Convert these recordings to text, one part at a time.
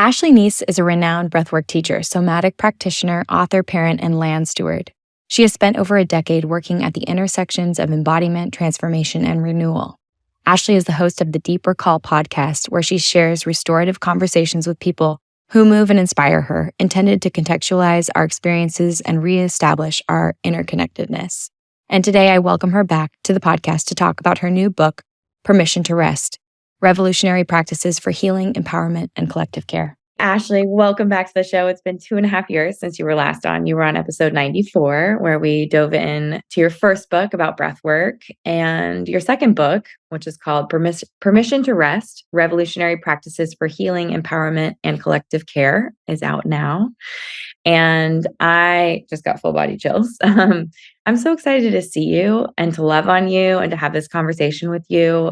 Ashley Neese is a renowned breathwork teacher, somatic practitioner, author, parent, and land steward. She has spent over a decade working at the intersections of embodiment, transformation, and renewal. Ashley is the host of the Deep Recall podcast, where she shares restorative conversations with people who move and inspire her, intended to contextualize our experiences and reestablish our interconnectedness. And today I welcome her back to the podcast to talk about her new book, Permission to Rest: Revolutionary Practices for Healing, Empowerment, and Collective Care. Ashley, welcome back to the show. It's been 2.5 years since you were last on. You were on episode 94, where we dove in to your first book about breathwork, and your second book, which is called Permission to Rest: Revolutionary Practices for Healing, Empowerment, and Collective Care, is out now. And I just got full body chills. I'm so excited to see you and to love on you and to have this conversation with you.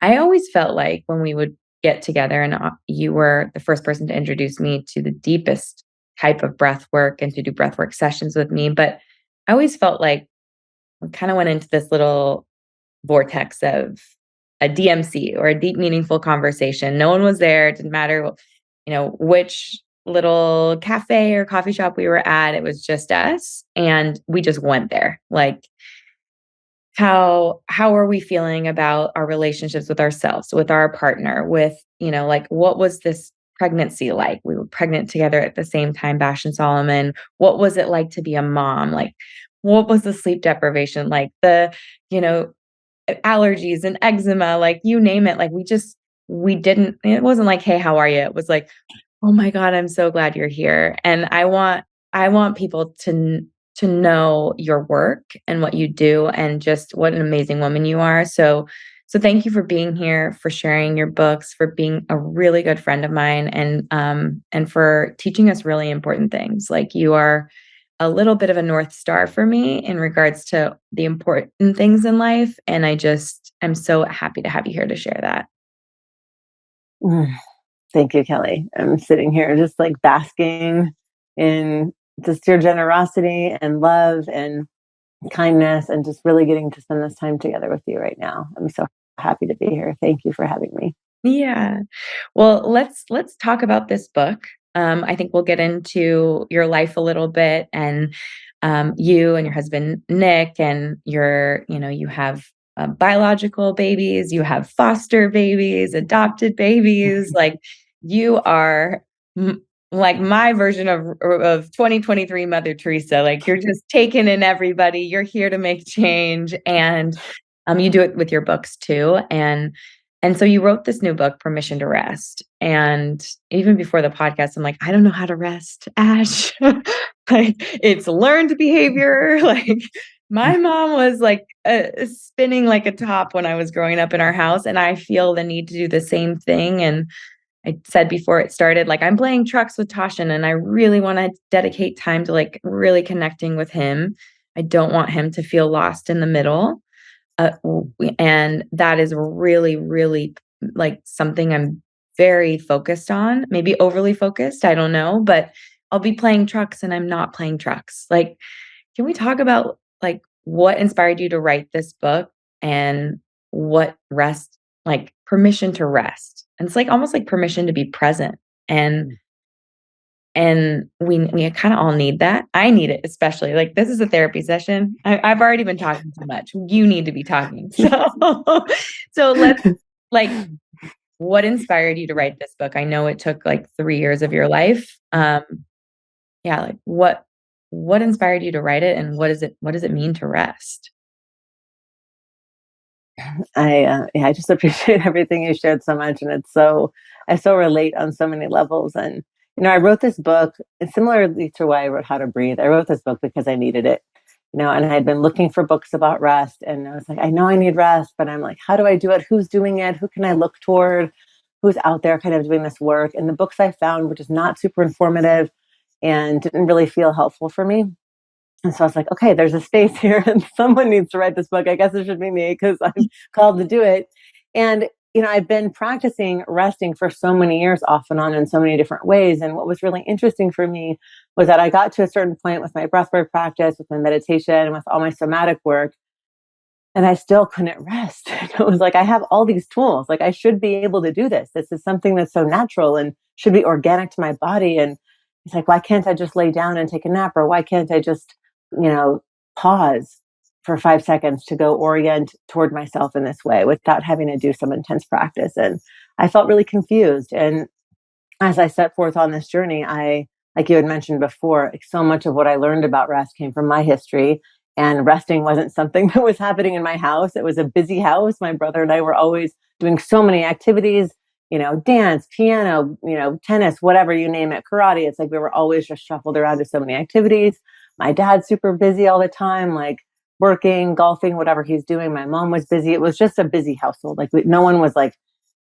I always felt like when we would get together and you were the first person to introduce me to the deepest type of breath work and to do breath work sessions with me. But I always felt like we kind of went into this little vortex of a DMC, or a deep, meaningful conversation. No one was there. It didn't matter, which little cafe or coffee shop we were at. It was just us. And we just went there. Like, how are we feeling about our relationships with ourselves, with our partner, with, what was this pregnancy like? We were pregnant together at the same time, Bash and Solomon. What was it like to be a mom? Like, what was the sleep deprivation like? The, allergies and eczema, like you name it. Like it wasn't like, hey, how are you? It was like, oh my God, I'm so glad you're here. And I want people to know your work and what you do and just what an amazing woman you are. So thank you for being here, for sharing your books, for being a really good friend of mine, and for teaching us really important things. Like, you are a little bit of a North Star for me in regards to the important things in life. And I'm so happy to have you here to share that. Thank you, Kelly. I'm sitting here just like basking in just your generosity and love and kindness, and just really getting to spend this time together with you right now. I'm so happy to be here. Thank you for having me. Yeah. Well, let's talk about this book. I think we'll get into your life a little bit, and you and your husband, Nick, and you have biological babies, you have foster babies, adopted babies. Like, you are like my version of 2023 Mother Teresa. Like, you're just taking in everybody. You're here to make change, and you do it with your books too. And so you wrote this new book, Permission to Rest. And even before the podcast, I'm like, I don't know how to rest, Ash. Like, it's learned behavior. Like, my mom was like spinning like a top when I was growing up in our house, and I feel the need to do the same thing. And I said before it started, like, I'm playing trucks with Toshin, and I really want to dedicate time to like really connecting with him. I don't want him to feel lost in the middle. And that is really, really like something I'm very focused on, maybe overly focused. I don't know, but I'll be playing trucks and I'm not playing trucks. Like, can we talk about like what inspired you to write this book, and what rest, like permission to rest? And it's like almost like permission to be present. And we kind of all need that. I need it, especially. Like, this is a therapy session. I've already been talking too much. You need to be talking. So let's, like, what inspired you to write this book? I know it took like 3 years of your life. Like what inspired you to write it, and what does it mean to rest? I just appreciate everything you shared so much, and I so relate on so many levels. And I wrote this book similarly to why I wrote How to Breathe. I wrote this book because I needed it, and I had been looking for books about rest, and I was like, I know I need rest, but I'm like, how do I do it? Who's doing it? Who can I look toward? Who's out there kind of doing this work? And the books I found were just not super informative and didn't really feel helpful for me. And so I was like, okay, there's a space here and someone needs to write this book. I guess it should be me because I'm called to do it. And, I've been practicing resting for so many years off and on in so many different ways. And what was really interesting for me was that I got to a certain point with my breathwork practice, with my meditation, with all my somatic work. and I still couldn't rest. It was like, I have all these tools. Like, I should be able to do this. This is something that's so natural and should be organic to my body. And he's like, why can't I just lay down and take a nap? Or why can't I just, you know, pause for 5 seconds to go orient toward myself in this way without having to do some intense practice? And I felt really confused. And as I set forth on this journey, like you had mentioned before, like, so much of what I learned about rest came from my history. And resting wasn't something that was happening in my house. It was a busy house. My brother and I were always doing so many activities, dance, piano, tennis, whatever you name it, karate. It's like we were always just shuffled around to so many activities. My dad's super busy all the time, like working, golfing, whatever he's doing. My mom was busy. It was just a busy household. Like no one was like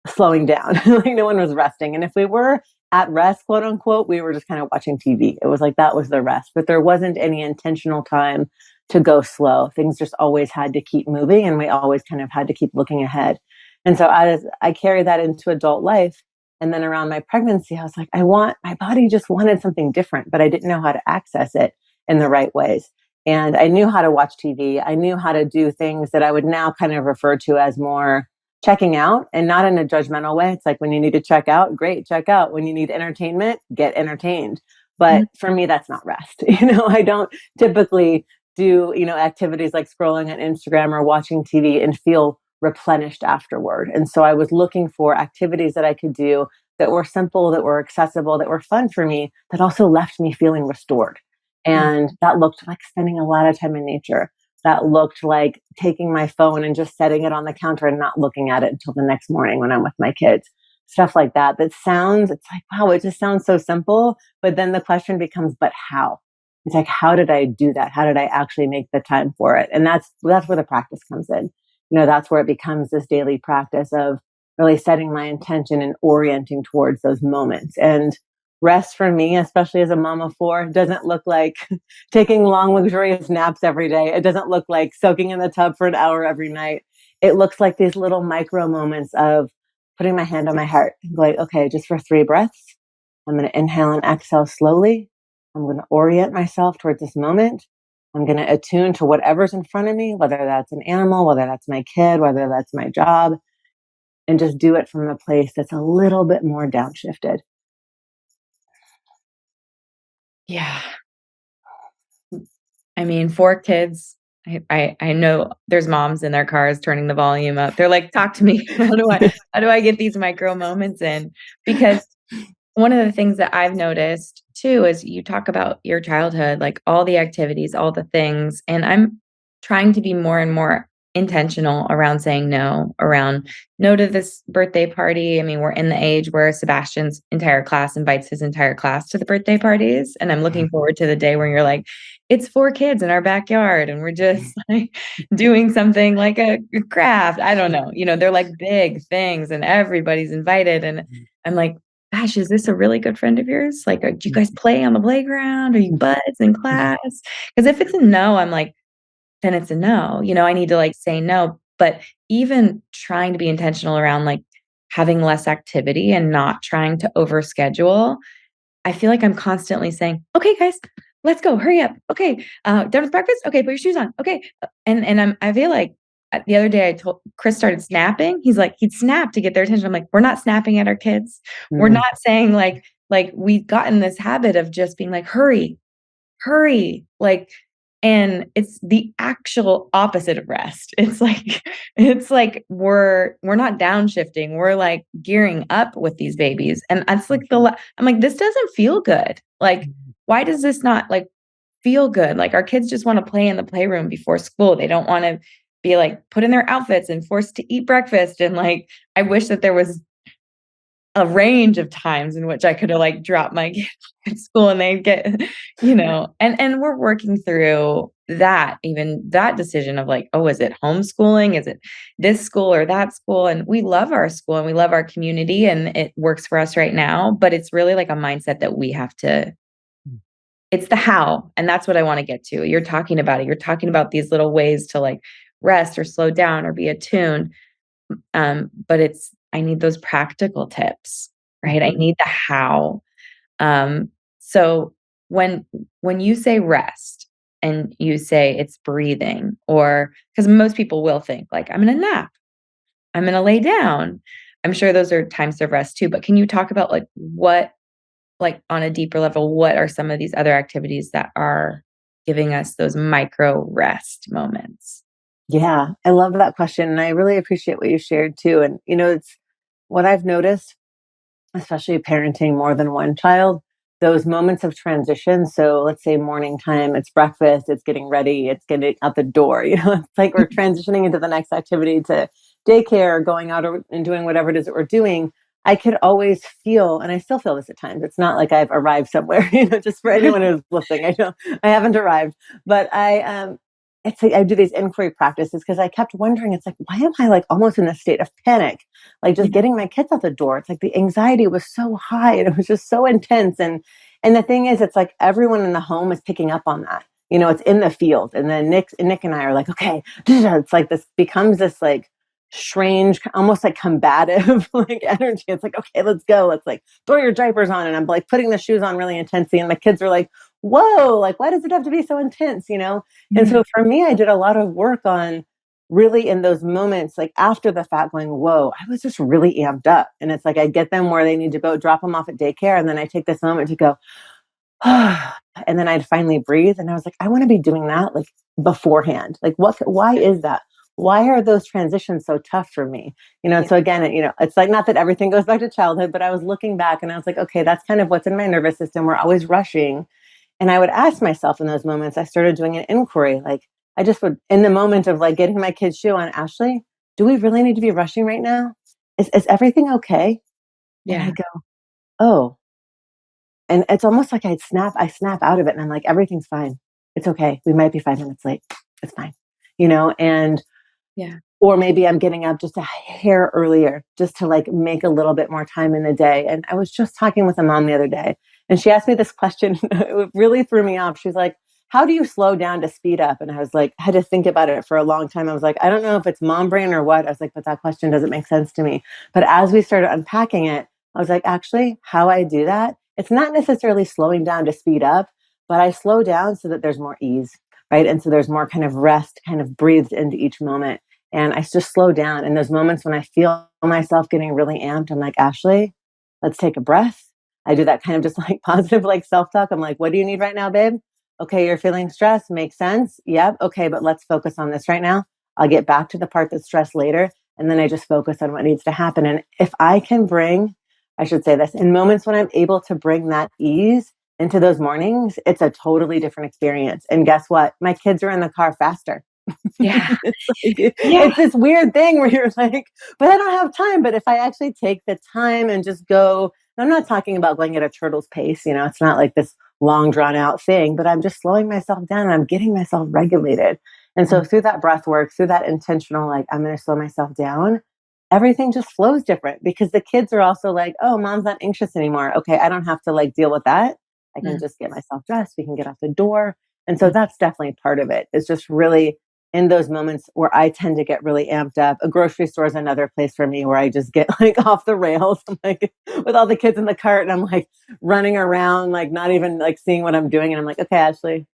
slowing down. Like no one was resting. And if we were at rest, quote unquote, we were just kind of watching TV. It was like that was the rest, but there wasn't any intentional time to go slow. Things just always had to keep moving, and we always kind of had to keep looking ahead. And so as I carry that into adult life, and then around my pregnancy, I was like, my body just wanted something different, but I didn't know how to access it in the right ways. And I knew how to watch TV. I knew how to do things that I would now kind of refer to as more checking out, and not in a judgmental way. It's like when you need to check out, great, check out. When you need entertainment, get entertained. But for me, that's not rest. I don't typically do, activities like scrolling on Instagram or watching TV and feel replenished afterward. And so I was looking for activities that I could do that were simple, that were accessible, that were fun for me, that also left me feeling restored. And that looked like spending a lot of time in nature. That looked like taking my phone and just setting it on the counter and not looking at it until the next morning when I'm with my kids. Stuff like that. It's like, wow, it just sounds so simple. But then the question becomes, but how? It's like, how did I do that? How did I actually make the time for it? And that's where the practice comes in. That's where it becomes this daily practice of really setting my intention and orienting towards those moments. And rest for me, especially as a mom of four, doesn't look like taking long, luxurious naps every day. It doesn't look like soaking in the tub for an hour every night. It looks like these little micro moments of putting my hand on my heart and going, okay, just for 3 breaths, I'm going to inhale and exhale slowly. I'm going to orient myself towards this moment. I'm going to attune to whatever's in front of me, whether that's an animal, whether that's my kid, whether that's my job, and just do it from a place that's a little bit more downshifted. Yeah. I mean, 4 kids, I know there's moms in their cars turning the volume up. They're like, "Talk to me. How do I get these micro moments in?" Because one of the things that I've noticed too is you talk about your childhood, like all the activities, all the things, and I'm trying to be more and more intentional around saying no, around no to this birthday party. I mean, we're in the age where Sebastian's entire class invites his entire class to the birthday parties, and I'm looking forward to the day where you're like, it's 4 kids in our backyard and we're just like doing something like a craft. I don't know. They're like big things and everybody's invited, and I'm like, gosh, is this a really good friend of yours? Like, do you guys play on the playground? Are you buds in class? Because if it's a no, I'm like, then it's a no. I need to like say no. But even trying to be intentional around like having less activity and not trying to overschedule, I feel like I'm constantly saying, okay, guys, let's go. Hurry up. Okay. Done with breakfast? Okay, put your shoes on. Okay. I feel like the other day I told Chris started snapping. He's like, he'd snap to get their attention. I'm like, we're not snapping at our kids. We're not saying like we've gotten this habit of just being like, hurry, hurry. And it's the actual opposite of rest. It's like we're not downshifting. We're like gearing up with these babies. And that's like I'm like, this doesn't feel good. Like, why does this not like feel good? Like our kids just want to play in the playroom before school. They don't want to be like put in their outfits and forced to eat breakfast. And like, I wish that there was a range of times in which I could have like dropped my kids at school and they'd get, and we're working through even that decision of like, oh, is it homeschooling? Is it this school or that school? And we love our school and we love our community and it works for us right now, but it's really like a mindset that we have to, it's the how. And that's what I want to get to. You're talking about it. You're talking about these little ways to like rest or slow down or be attuned. But I need those practical tips, right? I need the how. So when you say rest, and you say it's breathing, or because most people will think like, I'm going to nap, I'm going to lay down. I'm sure those are times of rest too, but can you talk about like what, like on a deeper level, what are some of these other activities that are giving us those micro rest moments? Yeah, I love that question. And I really appreciate what you shared too. And, it's what I've noticed, especially parenting more than one child, those moments of transition. So let's say morning time, it's breakfast, it's getting ready, it's getting out the door. It's like we're transitioning into the next activity to daycare, going out and doing whatever it is that we're doing. I could always feel, and I still feel this at times. It's not like I've arrived somewhere, just for anyone who's listening. I haven't arrived, but it's like I do these inquiry practices because I kept wondering, it's like, why am I like almost in a state of panic? Like just getting my kids out the door. It's like the anxiety was so high and it was just so intense. And the thing is, it's like everyone in the home is picking up on that. It's in the field. And then Nick and I are like, okay, it's like this becomes this like strange, almost like combative like energy. It's like, okay, let's go. Let's like throw your diapers on. And I'm like putting the shoes on really intensely. And my kids are like, whoa, like, why does it have to be so intense? And Yeah. so for me, I did a lot of work on really in those moments, like after the fact, going, whoa, I was just really amped up. And it's like I get them where they need to go, drop them off at daycare. And then I take this moment to go, and then I'd finally breathe. And I was like, I want to be doing that like beforehand. Like, why is that? Why are those transitions so tough for me? Yeah. So again, it's like not that everything goes back to childhood, but I was looking back and I was like, okay, that's kind of what's in my nervous system. We're always rushing. And I would ask myself in those moments, I started doing an inquiry. Like I just would, in the moment of like getting my kid's shoe on, Ashley, do we really need to be rushing right now? Is everything okay? And I Yeah. go, oh, and it's almost like I snap out of it and I'm like, everything's fine. It's okay. We might be 5 minutes late. It's fine. And Yeah. or maybe I'm getting up just a hair earlier just to like make a little bit more time in the day. And I was just talking with a mom the other day and she asked me this question. It really threw me off. She's like, how do you slow down to speed up? And I was like, I had to think about it for a long time. I was like, I don't know if it's mom brain or what. I was like, but that question doesn't make sense to me. But as we started unpacking it, I was like, actually, how I do that, it's not necessarily slowing down to speed up, but I slow down so that there's more ease, right? And so there's more kind of rest, kind of breathed into each moment. And I just slow down. In those moments when I feel myself getting really amped, I'm like, Ashley, let's take a breath. I do that kind of just like positive, like self talk. I'm like, what do you need right now, babe? Okay, you're feeling stressed. Makes sense. Yep. Okay, but let's focus on this right now. I'll get back to the part that's stressed later. And then I just focus on what needs to happen. And if I can bring, I should say this, in moments when I'm able to bring that ease into those mornings, it's a totally different experience. And guess what? My kids are in the car faster. Yeah. It's this weird thing where you're like, but I don't have time. But if I actually take the time and just go, I'm not talking about going at a turtle's pace, it's not like this long drawn out thing, but I'm just slowing myself down and I'm getting myself regulated. And so Mm. through that breath work, through that intentional, like, I'm going to slow myself down, everything just flows different because the kids are also like, oh, mom's not anxious anymore. Okay, I don't have to like deal with that. I can Mm. just get myself dressed. We can get out the door. And so Mm. that's definitely part of it. It's just really in those moments where I tend to get really amped up. A grocery store is another place for me where I just get like off the rails. I'm like with all the kids in the cart and I'm like running around, like not even like seeing what I'm doing. And I'm like, okay, Ashley,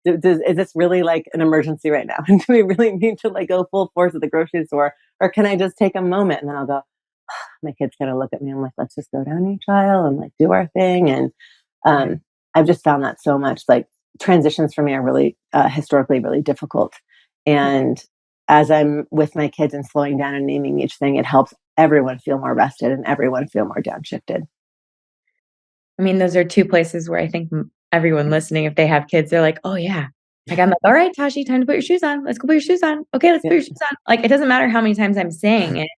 is this really like an emergency right now? And do we really need to like go full force at the grocery store? Or can I just take a moment? And then I'll go, my kids kind of look at me. I'm like, let's just go down each aisle and like do our thing. And Yeah. I've just found that so much. Like transitions for me are really historically really difficult. And as I'm with my kids and slowing down and naming each thing, it helps everyone feel more rested and everyone feel more downshifted. I mean, those are 2 places where I think everyone listening, if they have kids, they're like, "Oh, yeah." Like, I'm like, "All right, Tashi, time to put your shoes on. Let's go put your shoes on. Okay, let's put Yeah. your shoes on." Like, it doesn't matter how many times I'm saying it.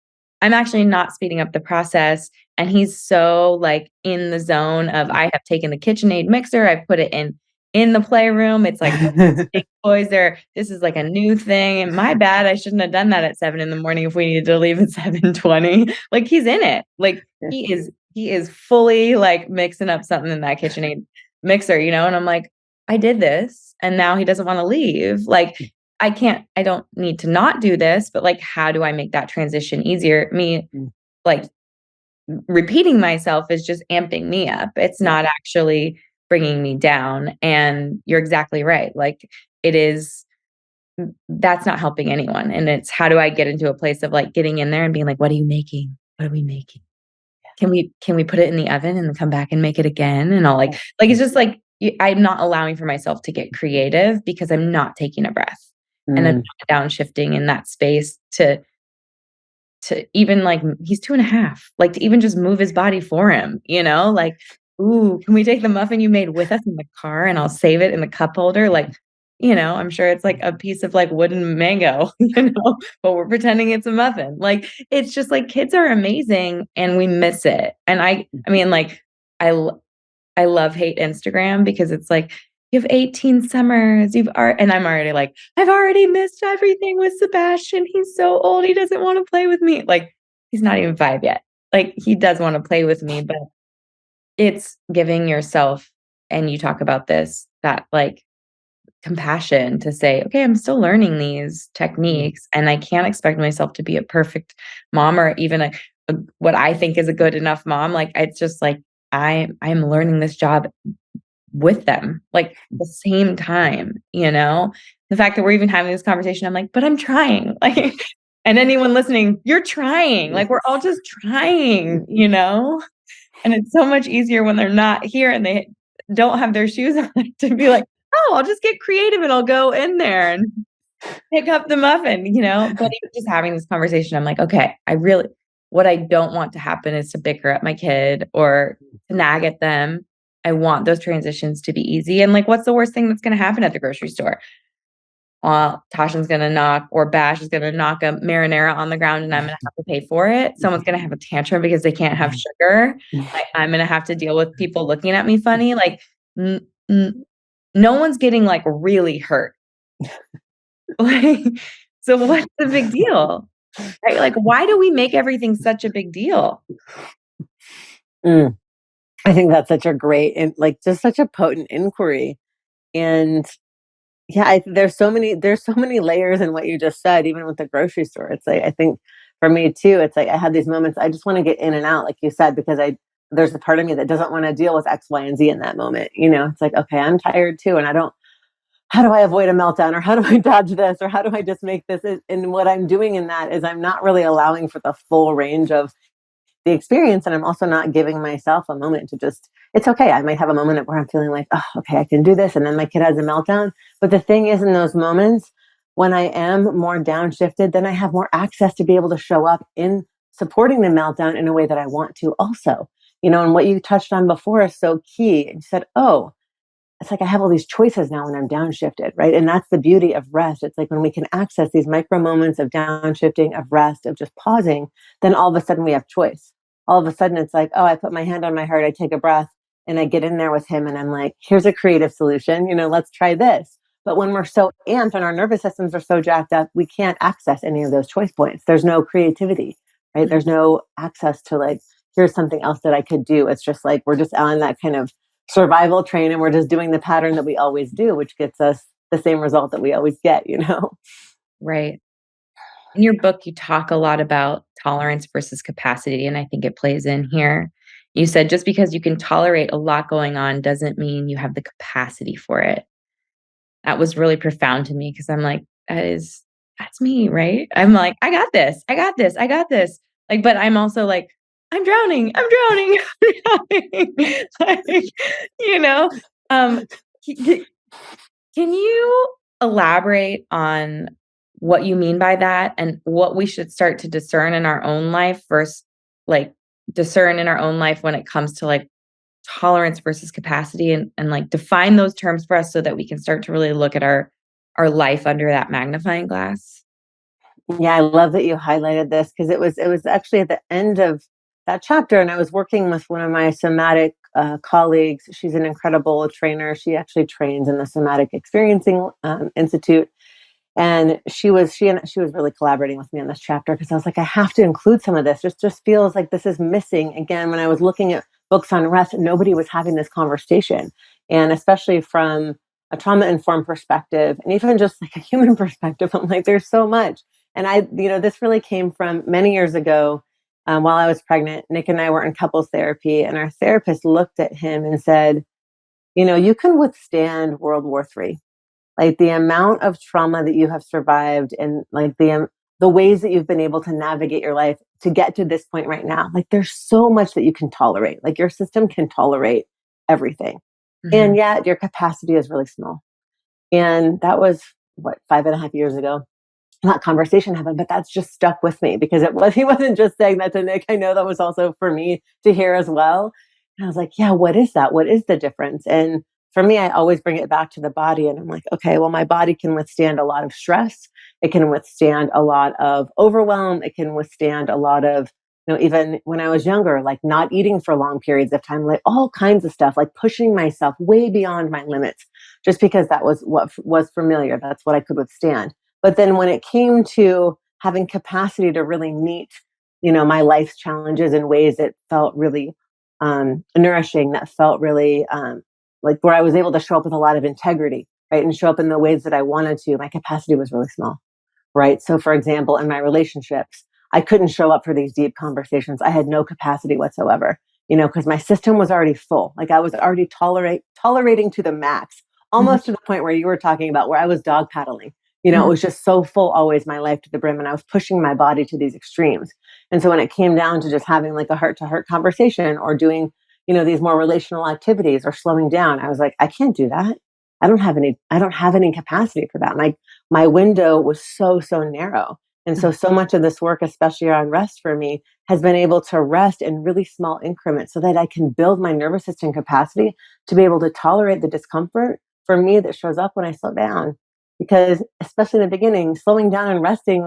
I'm actually not speeding up the process, and he's so, like, in the zone of, I have taken the KitchenAid mixer, I've put it in the playroom. It's like, no big toys there. This is, like, a new thing, and my bad, I shouldn't have done that at 7 in the morning if we needed to leave at 7:20. Like, he's in it. Like, Yeah. he is fully, like, mixing up something in that KitchenAid mixer, and I'm like, "I did this, and now he doesn't wanna leave." Like, I don't need to not do this, but, like, how do I make that transition easier? Me, Mm. like, repeating myself is just amping me up. It's Yeah. not actually bringing me down, and you're exactly right. Like, it is that's not helping anyone. And it's how do I get into a place of like getting in there and being like, what are you making? What are we making? Can we put it in the oven and then come back and make it again? And I'll like it's just like I'm not allowing for myself to get creative because I'm not taking a breath and I'm Mm. not downshifting in that space to even like he's 2 and a half, like to even just move his body for him, like, "Ooh, can we take the muffin you made with us in the car and I'll save it in the cup holder?" Like, I'm sure it's like a piece of like wooden mango, but we're pretending it's a muffin. Like, it's just like kids are amazing and we miss it. And I mean, like, I l I love hate Instagram because it's like, "You have 18 summers, and I'm already like, "I've already missed everything with Sebastian, he's so old, he doesn't wanna play with me." Like, he's not even 5 yet. Like, he does wanna play with me, but it's giving yourself and you talk about this, that, like, compassion to say, "Okay, I'm still learning these techniques, and I can't expect myself to be a perfect mom or even a what I think is a good enough mom." Like, it's just like, I'm learning this job with them, like, the same time, you know? The fact that we're even having this conversation, I'm like, "But I'm trying." Like, and anyone listening, you're trying, like, we're all just trying, you know? And it's so much easier when they're not here and they don't have their shoes on to be like, "Oh, I'll just get creative and I'll go in there and pick up the muffin," you know? But even just having this conversation, I'm like, "Okay, what I don't want to happen is to bicker at my kid or to nag at them. I want those transitions to be easy." And, like, what's the worst thing that's gonna happen at the grocery store? Tasha's gonna knock or Bash is gonna knock a marinara on the ground, and I'm gonna have to pay for it. Someone's gonna have a tantrum because they can't have sugar. I'm gonna have to deal with people looking at me funny, like, n n no one's getting, like, really hurt. Like, so what's the big deal? Right? Like, why do we make everything such a big deal? Mm. I think that's such a great and like just such a potent inquiry. And yeah, there's so many layers in what you just said, even with the grocery store. It's like I think for me too, it's like I have these moments I just want to get in and out, like you said, because I there's a part of me that doesn't want to deal with X, Y, and Z in that moment. It's like, okay, I'm tired too, and I don't how do I avoid a meltdown or how do I dodge this or how do I just make this and what I'm doing in that is I'm not really allowing for the full range of the experience. And I'm also not giving myself a moment to just, it's okay. I might have a moment where I'm feeling like, oh, okay, I can do this. And then my kid has a meltdown. But the thing is, in those moments, when I am more downshifted, then I have more access to be able to show up in supporting the meltdown in a way that I want to also. And what you touched on before is so key. And you said, oh, it's like I have all these choices now when I'm downshifted, right? And that's the beauty of rest. It's like when we can access these micro moments of downshifting, of rest, of just pausing, then all of a sudden we have choice. All of a sudden it's like, oh, I put my hand on my heart, I take a breath, and I get in there with him, and I'm like, here's a creative solution. Let's try this. But when we're so amped and our nervous systems are so jacked up, we can't access any of those choice points. There's no creativity, right? There's no access to like, here's something else that I could do. It's just like we're just on that kind of survival train and we're just doing the pattern that we always do, which gets us the same result that we always get. Right. In your book, you talk a lot about tolerance versus capacity, and I think it plays in here. You said just because you can tolerate a lot going on doesn't mean you have the capacity for it. That was really profound to me because I'm like, that's me, right? I'm like, I got this. I got this. I got this. Like, but I'm also like, I'm drowning. I'm drowning. I'm drowning. Like, you know, um, can you elaborate on what you mean by that and what we should start to discern in our own life versus like discern in our own life when it comes to like tolerance versus capacity and like define those terms for us so that we can start to really look at our life under that magnifying glass? Yeah, I love that you highlighted this because it was actually at the end of that chapter, and I was working with one of my somatic colleagues. She's an incredible trainer. She actually trains in the Somatic Experiencing Institute, and she was really collaborating with me on this chapter because I was like, I have to include some of this. Just feels like this is missing. Again, when I was looking at books on rest, nobody was having this conversation, and especially from a trauma informed perspective, and even just like a human perspective, I'm like, there's so much. And this really came from many years ago. While I was pregnant, Nick and I were in couples therapy, and our therapist looked at him and said, you can withstand World War III, Like the amount of trauma that you have survived and like the ways that you've been able to navigate your life to get to this point right now. Like there's so much that you can tolerate. Like your system can tolerate everything. And Mhm. yet your capacity is really small. And that was what, 5.5 years ago. That conversation happened, but that's just stuck with me because he wasn't just saying that to Nick. I know that was also for me to hear as well. And I was like, yeah, what is that? What is the difference? And for me, I always bring it back to the body. And I'm like, okay, well, my body can withstand a lot of stress. It can withstand a lot of overwhelm. It can withstand a lot of, even when I was younger, like not eating for long periods of time, like all kinds of stuff, like pushing myself way beyond my limits, just because that was what was familiar. That's what I could withstand. But then when it came to having capacity to really meet, my life's challenges in ways that felt really nourishing, that felt really like where I was able to show up with a lot of integrity, right? And show up in the ways that I wanted to, my capacity was really small, right? So for example, in my relationships, I couldn't show up for these deep conversations. I had no capacity whatsoever, because my system was already full. Like I was already tolerating to the max, Mhm. almost to the point where you were talking about where I was dog paddling. It Mhm. was just so full always, my life to the brim, and I was pushing my body to these extremes. And so when it came down to just having like a heart to heart conversation or doing, these more relational activities or slowing down, I was like, I can't do that. I don't have any capacity for that. My window was so narrow. And so much of this work, especially around rest for me, has been able to rest in really small increments so that I can build my nervous system capacity to be able to tolerate the discomfort for me that shows up when I slow down. Because especially in the beginning, slowing down and resting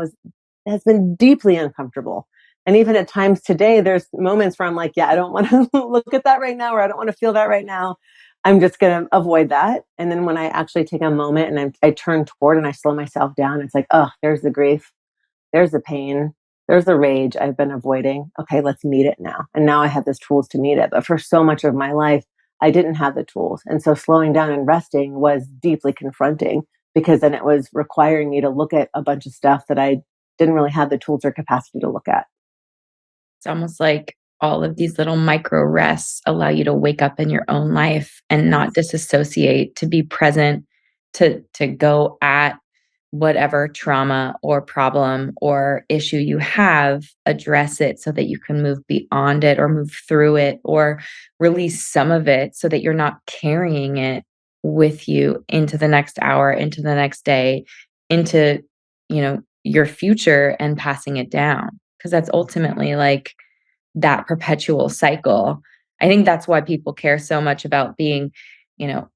has been deeply uncomfortable. And even at times today, there's moments where I'm like, yeah, I don't want to look at that right now, or I don't want to feel that right now. I'm just going to avoid that. And then when I actually take a moment and I turn toward and I slow myself down, it's like, oh, there's the grief, there's the pain, there's the rage I've been avoiding. Okay, let's meet it now. And now I have these tools to meet it. But for so much of my life, I didn't have the tools. And so slowing down and resting was deeply confronting because then it was requiring me to look at a bunch of stuff that I didn't really have the tools or capacity to look at. It's almost like all of these little micro rests allow you to wake up in your own life and not Yes. disassociate, to be present, to go at whatever trauma or problem or issue you have, address it so that you can move beyond it or move through it or release some of it so that you're not carrying it with you into the next hour, into the next day, into, your future and passing it down. Because that's ultimately like that perpetual cycle. I think that's why people care so much about being, you know,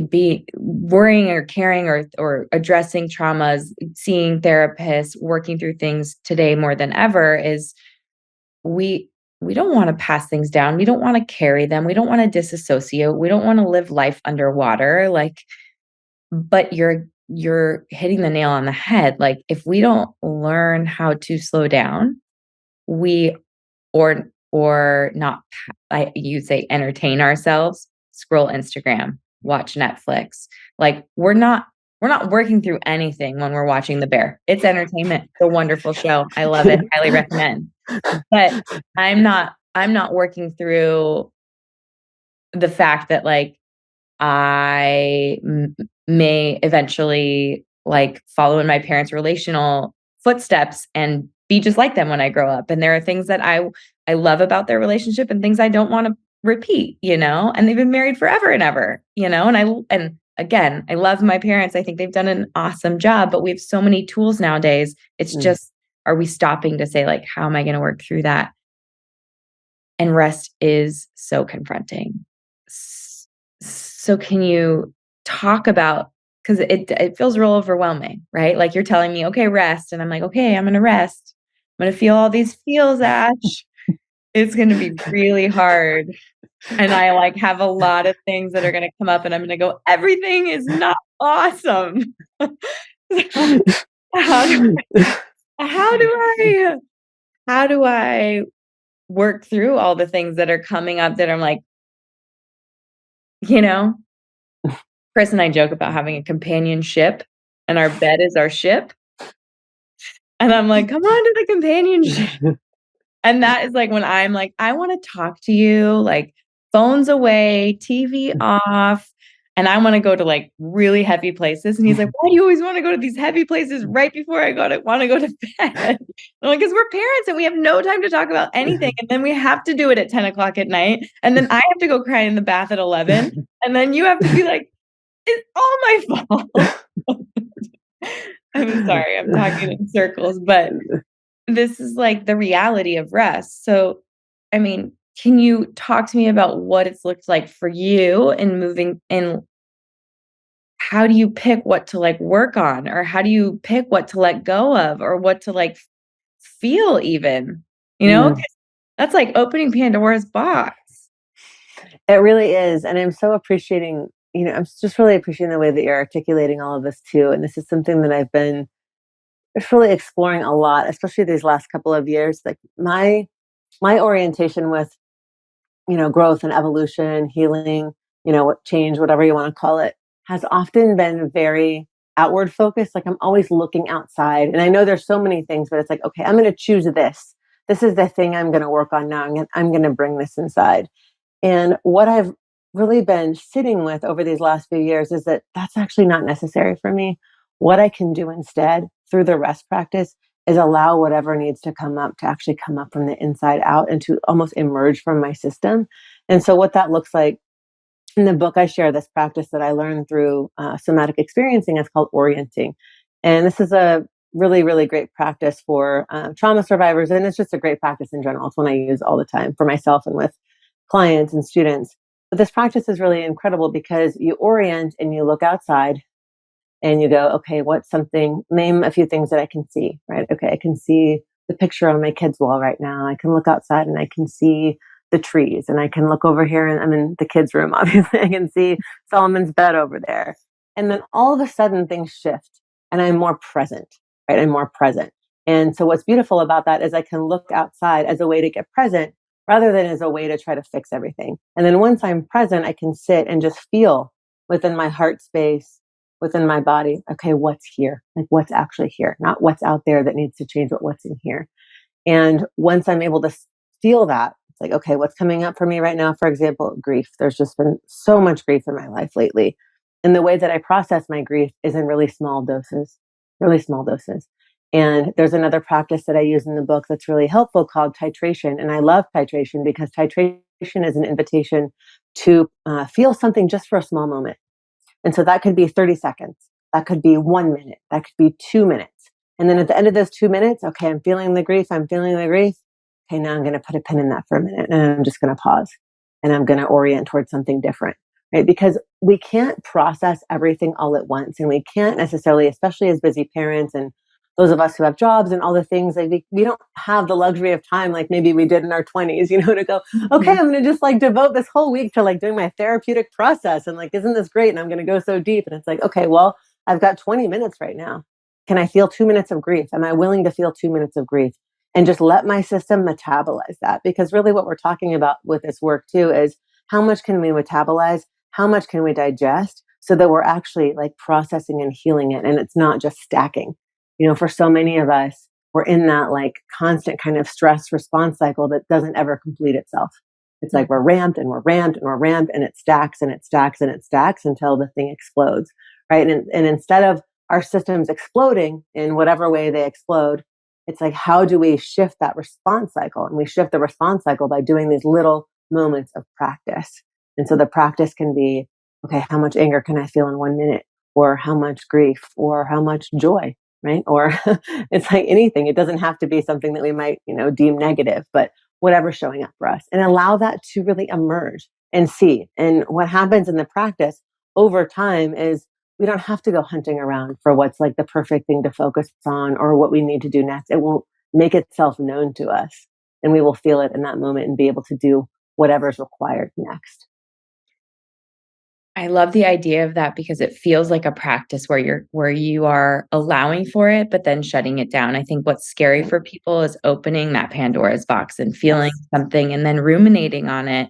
be worrying or caring or addressing traumas, seeing therapists, working through things today more than ever is we we don't want to pass things down. We don't want to carry them. We don't want to disassociate. We don't want to live life underwater. Like, but you're hitting the nail on the head. Like if we don't learn how to slow down, we or not you say entertain ourselves, scroll Instagram, watch Netflix. Like we're not working through anything when we're watching The Bear. It's entertainment. It's a wonderful show. I love it. Highly recommend. But I'm not working through the fact that like I may eventually like follow in my parents' relational footsteps and be just like them when I grow up. And there are things that I love about their relationship and things I don't want to repeat, and they've been married forever and ever, and again, I love my parents. I think they've done an awesome job, but we have so many tools nowadays. It's Mm. just, are we stopping to say like, how am I going to work through that? And rest is so confronting. So can you talk about, because it feels real overwhelming, right? Like you're telling me, okay, rest. And I'm like, okay, I'm gonna rest. I'm gonna feel all these feels, Ash. It's gonna be really hard. And I like have a lot of things that are gonna come up and I'm gonna go, everything is not awesome. So how do how do I how do I work through all the things that are coming up that I'm like, you know, Chris and I joke about having a companionship, and our bed is our ship, and I'm like, "Come on to the companionship." And that is, like, when I'm like, "I wanna talk to you, like, phones away, TV off," and I wanna go to, like, really heavy places, and he's like, "Why do you always wanna go to these heavy places right before I wanna go to bed?" I'm like, "'Cause we're parents and we have no time to talk about anything, and then we have to do it at 10 o'clock at night, and then I have to go cry in the bath at 11, and then you have to be like, 'It's all my fault.'" I'm sorry, I'm talking in circles, but this is, like, the reality of rest. So, I mean, can you talk to me about what it's looked like for you in moving and how do you pick what to, like, work on? Or how do you pick what to let go of or what to, like, feel even? You know, Mm. 'cause that's like opening Pandora's box. It really is, and I'm so appreciating, I'm just really appreciating the way that you're articulating all of this too, and this is something that I've been just really exploring a lot, especially these last couple of years. Like my orientation with, growth and evolution, healing, what change, whatever you want to call it, has often been very outward focused. Like I'm always looking outside. And I know there's so many things, but it's like, okay, I'm going to choose this. This is the thing I'm going to work on now. I'm going to bring this inside. And what I've really been sitting with over these last few years is that that's actually not necessary for me. What I can do instead through the rest practice is allow whatever needs to come up to actually come up from the inside out and to almost emerge from my system. And so, what that looks like in the book, I share this practice that I learned through somatic experiencing. It's called orienting. And this is a really, really great practice for trauma survivors. And it's just a great practice in general. It's one I use all the time for myself and with clients and students. But this practice is really incredible because you orient and you look outside and you go, okay, what's something, name a few things that I can see, right? Okay, I can see the picture on my kid's wall right now. I can look outside and I can see the trees and I can look over here and I'm in the kids' room, obviously. I can see Solomon's bed over there. And then all of a sudden things shift and I'm more present, right? I'm more present. And so what's beautiful about that is I can look outside as a way to get present rather than as a way to try to fix everything. And then once I'm present, I can sit and just feel within my heart space, within my body, okay, what's here? Like what's actually here, not what's out there that needs to change, but what's in here. And once I'm able to feel that, it's like, okay, what's coming up for me right now? For example, grief. There's just been so much grief in my life lately. And the way that I process my grief is in really small doses, really small doses. And there's another practice that I use in the book that's really helpful called titration. And I love titration because titration is an invitation to feel something just for a small moment. And so that could be 30 seconds. That could be 1 minute. That could be 2 minutes. And then at the end of those 2 minutes, okay, I'm feeling the grief. I'm feeling the grief. Okay, now I'm going to put a pin in that for a minute and I'm just going to pause and I'm going to orient towards something different, right? Because we can't process everything all at once and we can't necessarily, especially as busy parents and those of us who have jobs and all the things, like we don't have the luxury of time like maybe we did in our 20s, to go, okay, Mhm. I'm going to just like devote this whole week to like doing my therapeutic process and like, isn't this great? And I'm going to go so deep. And it's like, okay, well, I've got 20 minutes right now. Can I feel 2 minutes of grief? Am I willing to feel 2 minutes of grief? And just let my system metabolize that. Because really what we're talking about with this work too is how much can we metabolize? How much can we digest so that we're actually like processing and healing it and it's not just stacking. For so many of us, we're in that like constant kind of stress response cycle that doesn't ever complete itself. It's like we're ramped and we're ramped and we're ramped and it stacks and it stacks and it stacks until the thing explodes, right? And instead of our systems exploding in whatever way they explode, it's like, how do we shift that response cycle? And we shift the response cycle by doing these little moments of practice. And so the practice can be, okay, how much anger can I feel in 1 minute? Or how much grief? Or how much joy? Right? Or it's like anything. It doesn't have to be something that we might, deem negative, but whatever's showing up for us and allow that to really emerge and see. And what happens in the practice over time is we don't have to go hunting around for what's like the perfect thing to focus on or what we need to do next. It will make itself known to us and we will feel it in that moment and be able to do whatever's required next. I love the idea of that because it feels like a practice where you are allowing for it, but then shutting it down. I think what's scary Right. for people is opening that Pandora's box and feeling Yes. something and then ruminating on it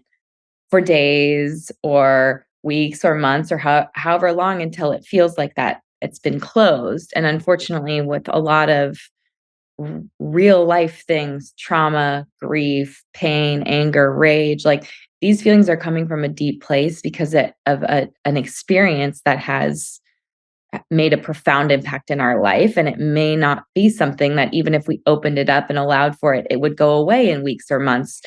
for days or weeks or months or however long until it feels like that it's been closed. And unfortunately, with a lot of real life things, trauma, grief, pain, anger, rage, like these feelings are coming from a deep place because of an experience that has made a profound impact in our life. And it may not be something that even if we opened it up and allowed for it, it would go away in weeks or months.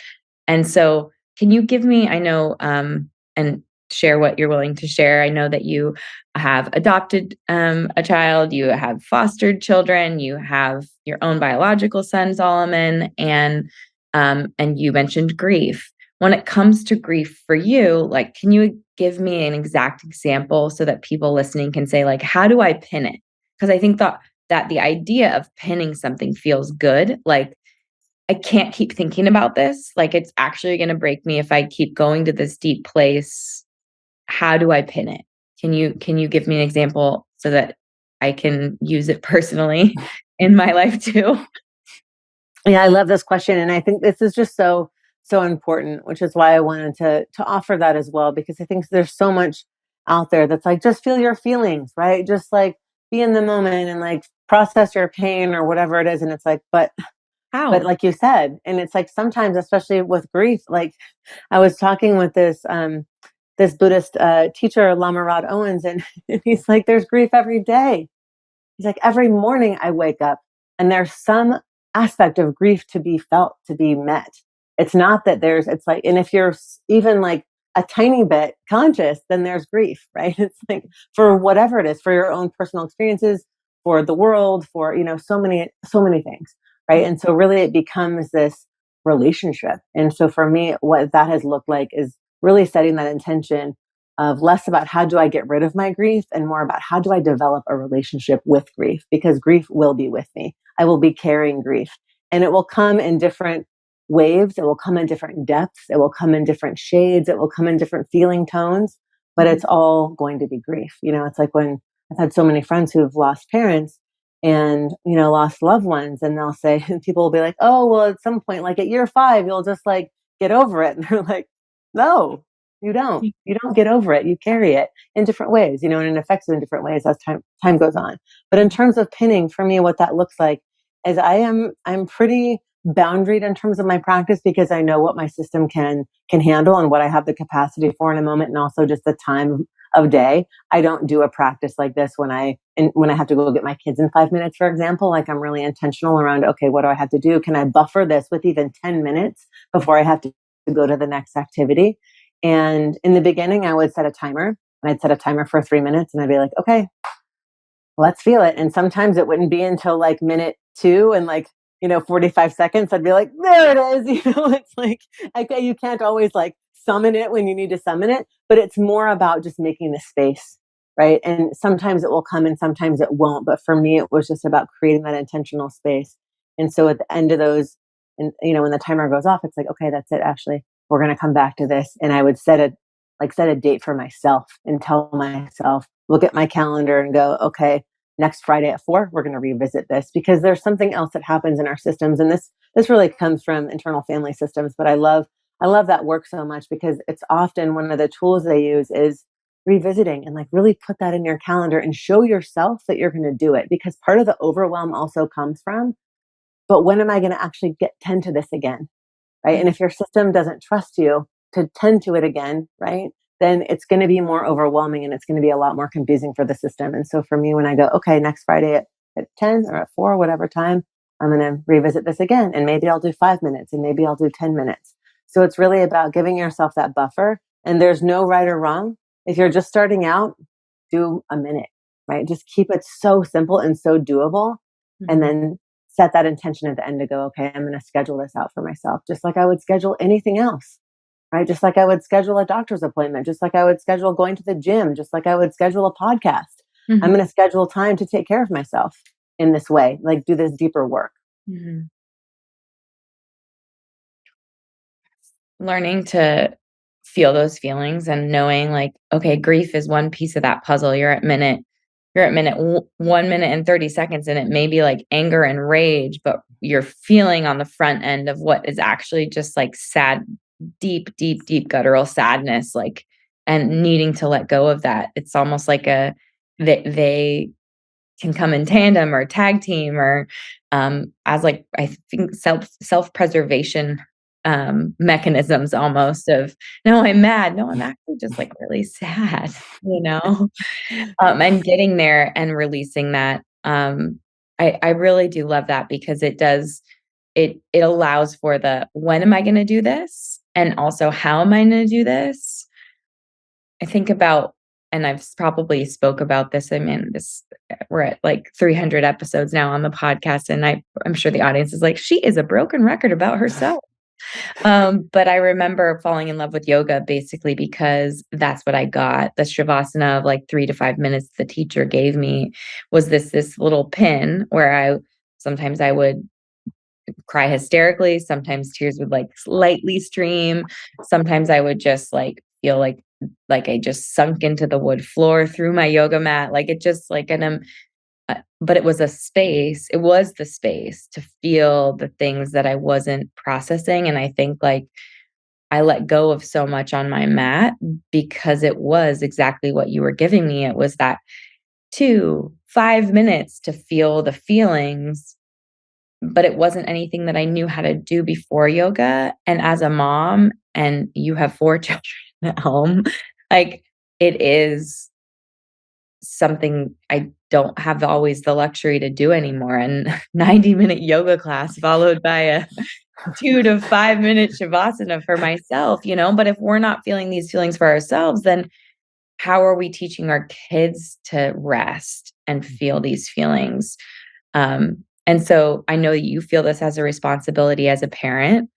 And so, can you give me, I know, and share what you're willing to share? I know that you have adopted a child, you have fostered children, you have your own biological son, Solomon, and you mentioned grief. When it comes to grief for you, like, can you give me an exact example so that people listening can say, like, how do I pin it? Because I think that the idea of pinning something feels good. Like, I can't keep thinking about this. Like, it's actually going to break me if I keep going to this deep place. How do I pin it? Can you give me an example so that I can use it personally in my life too? Yeah, I love this question, and I think this is just so important, which is why I wanted to offer that as well, because I think there's so much out there that's like, just feel your feelings, right? Just like be in the moment and like process your pain or whatever it is. And it's like, but How? like you said, and it's like sometimes, especially with grief, like I was talking with this Buddhist teacher, Lama Rod Owens, and he's like, there's grief every day. He's like, every morning I wake up and there's some aspect of grief to be felt, to be met. It's not that it's like, and if you're even like a tiny bit conscious, then there's grief, right? It's like for whatever it is, for your own personal experiences, for the world, for, so many things, right? And so really it becomes this relationship. And so for me, what that has looked like is really setting that intention of less about how do I get rid of my grief and more about how do I develop a relationship with grief, because grief will be with me. I will be carrying grief, and it will come in different waves. It will come in different depths. It will come in different shades. It will come in different feeling tones, but Mhm. it's all going to be grief. It's like when I've had so many friends who have lost parents and, lost loved ones, and they'll say, and people will be like, oh, well, at some point, like at year 5, you'll just like get over it. And they're like, no, you don't. You don't get over it. You carry it in different ways, and it affects you in different ways as time goes on. But in terms of pinning, for me, what that looks like is I'm pretty boundaried in terms of my practice, because I know what my system can handle and what I have the capacity for in a moment, and also just the time of day. I don't do a practice like this when I have to go get my kids in 5 minutes, for example. Like, I'm really intentional around, okay, what do I have to do? Can I buffer this with even 10 minutes before I have to go to the next activity? And in the beginning, I would set a timer, and I'd set a timer for 3 minutes, and I'd be like, okay, let's feel it. And sometimes it wouldn't be until like minute 2 and like, 45 seconds, I'd be like, there it is. It's like, okay, you can't always like summon it when you need to summon it, but it's more about just making the space, right? And sometimes it will come and sometimes it won't. But for me, it was just about creating that intentional space. And so at the end of those, and when the timer goes off, it's like, okay, that's it, Ashley. We're going to come back to this. And I would set a date for myself and tell myself, look at my calendar and go, okay, next Friday at 4, we're going to revisit this, because there's something else that happens in our systems. And this really comes from internal family systems. But I love that work so much, because it's often one of the tools they use is revisiting, and like really put that in your calendar and show yourself that you're going to do it, because part of the overwhelm also comes from, but when am I going to actually tend to this again? Right. And if your system doesn't trust you to tend to it again, right, then it's going to be more overwhelming, and it's going to be a lot more confusing for the system. And so for me, when I go, okay, next Friday at 10 or at 4, whatever time, I'm going to revisit this again. And maybe I'll do 5 minutes and maybe I'll do 10 minutes. So it's really about giving yourself that buffer. And there's no right or wrong. If you're just starting out, do a minute, right? Just keep it so simple and so doable. And Mhm. then set that intention at the end to go, okay, I'm going to schedule this out for myself, just like I would schedule anything else, right? Just like I would schedule a doctor's appointment, just like I would schedule going to the gym, just like I would schedule a podcast. I'm Mhm. going to schedule time to take care of myself in this way, like do this deeper work. Mhm. Learning to feel those feelings and knowing, like, okay, grief is one piece of that puzzle. You're at 1 minute and 30 seconds, and it may be like anger and rage, but you're feeling on the front end of what is actually just like sad, deep, deep, deep guttural sadness, like, and needing to let go of that. It's almost like they can come in tandem or tag team or as, like, I think self-preservation mechanisms almost of, no, I'm mad. No, I'm actually just like really sad, and getting there and releasing that. I really do love that because it allows for the when am I going to do this? And also how am I going to do this? I think about, and I've probably spoke about this. I mean, we're at like 300 episodes now on the podcast, and I'm sure the audience is like, she is a broken record about herself. But I remember falling in love with yoga basically because that's what I got. The shavasana of like 3 to 5 minutes the teacher gave me was this little pin where sometimes I would cry hysterically, sometimes tears would like slightly stream, sometimes I would just like feel like I just sunk into the wood floor through my yoga mat, like it just like but it was the space to feel the things that I wasn't processing, and I think, like, I let go of so much on my mat because it was exactly what you were giving me. It was that 2, 5 minutes to feel the feelings, but it wasn't anything that I knew how to do before yoga, and as a mom, and you have 4 children at home, like, it is something I don't have always the luxury to do anymore, and 90-minute yoga class followed by a 2 to 5-minute shavasana for myself, but if we're not feeling these feelings for ourselves, then how are we teaching our kids to rest and feel these feelings? And so I know that you feel this as a responsibility as a parent,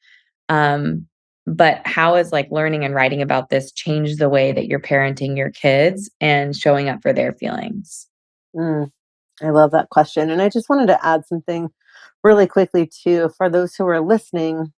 um, but how has, like, learning and writing about this changed the way that you're parenting your kids and showing up for their feelings? Mm, I love that question. And I just wanted to add something really quickly too for those who are listening.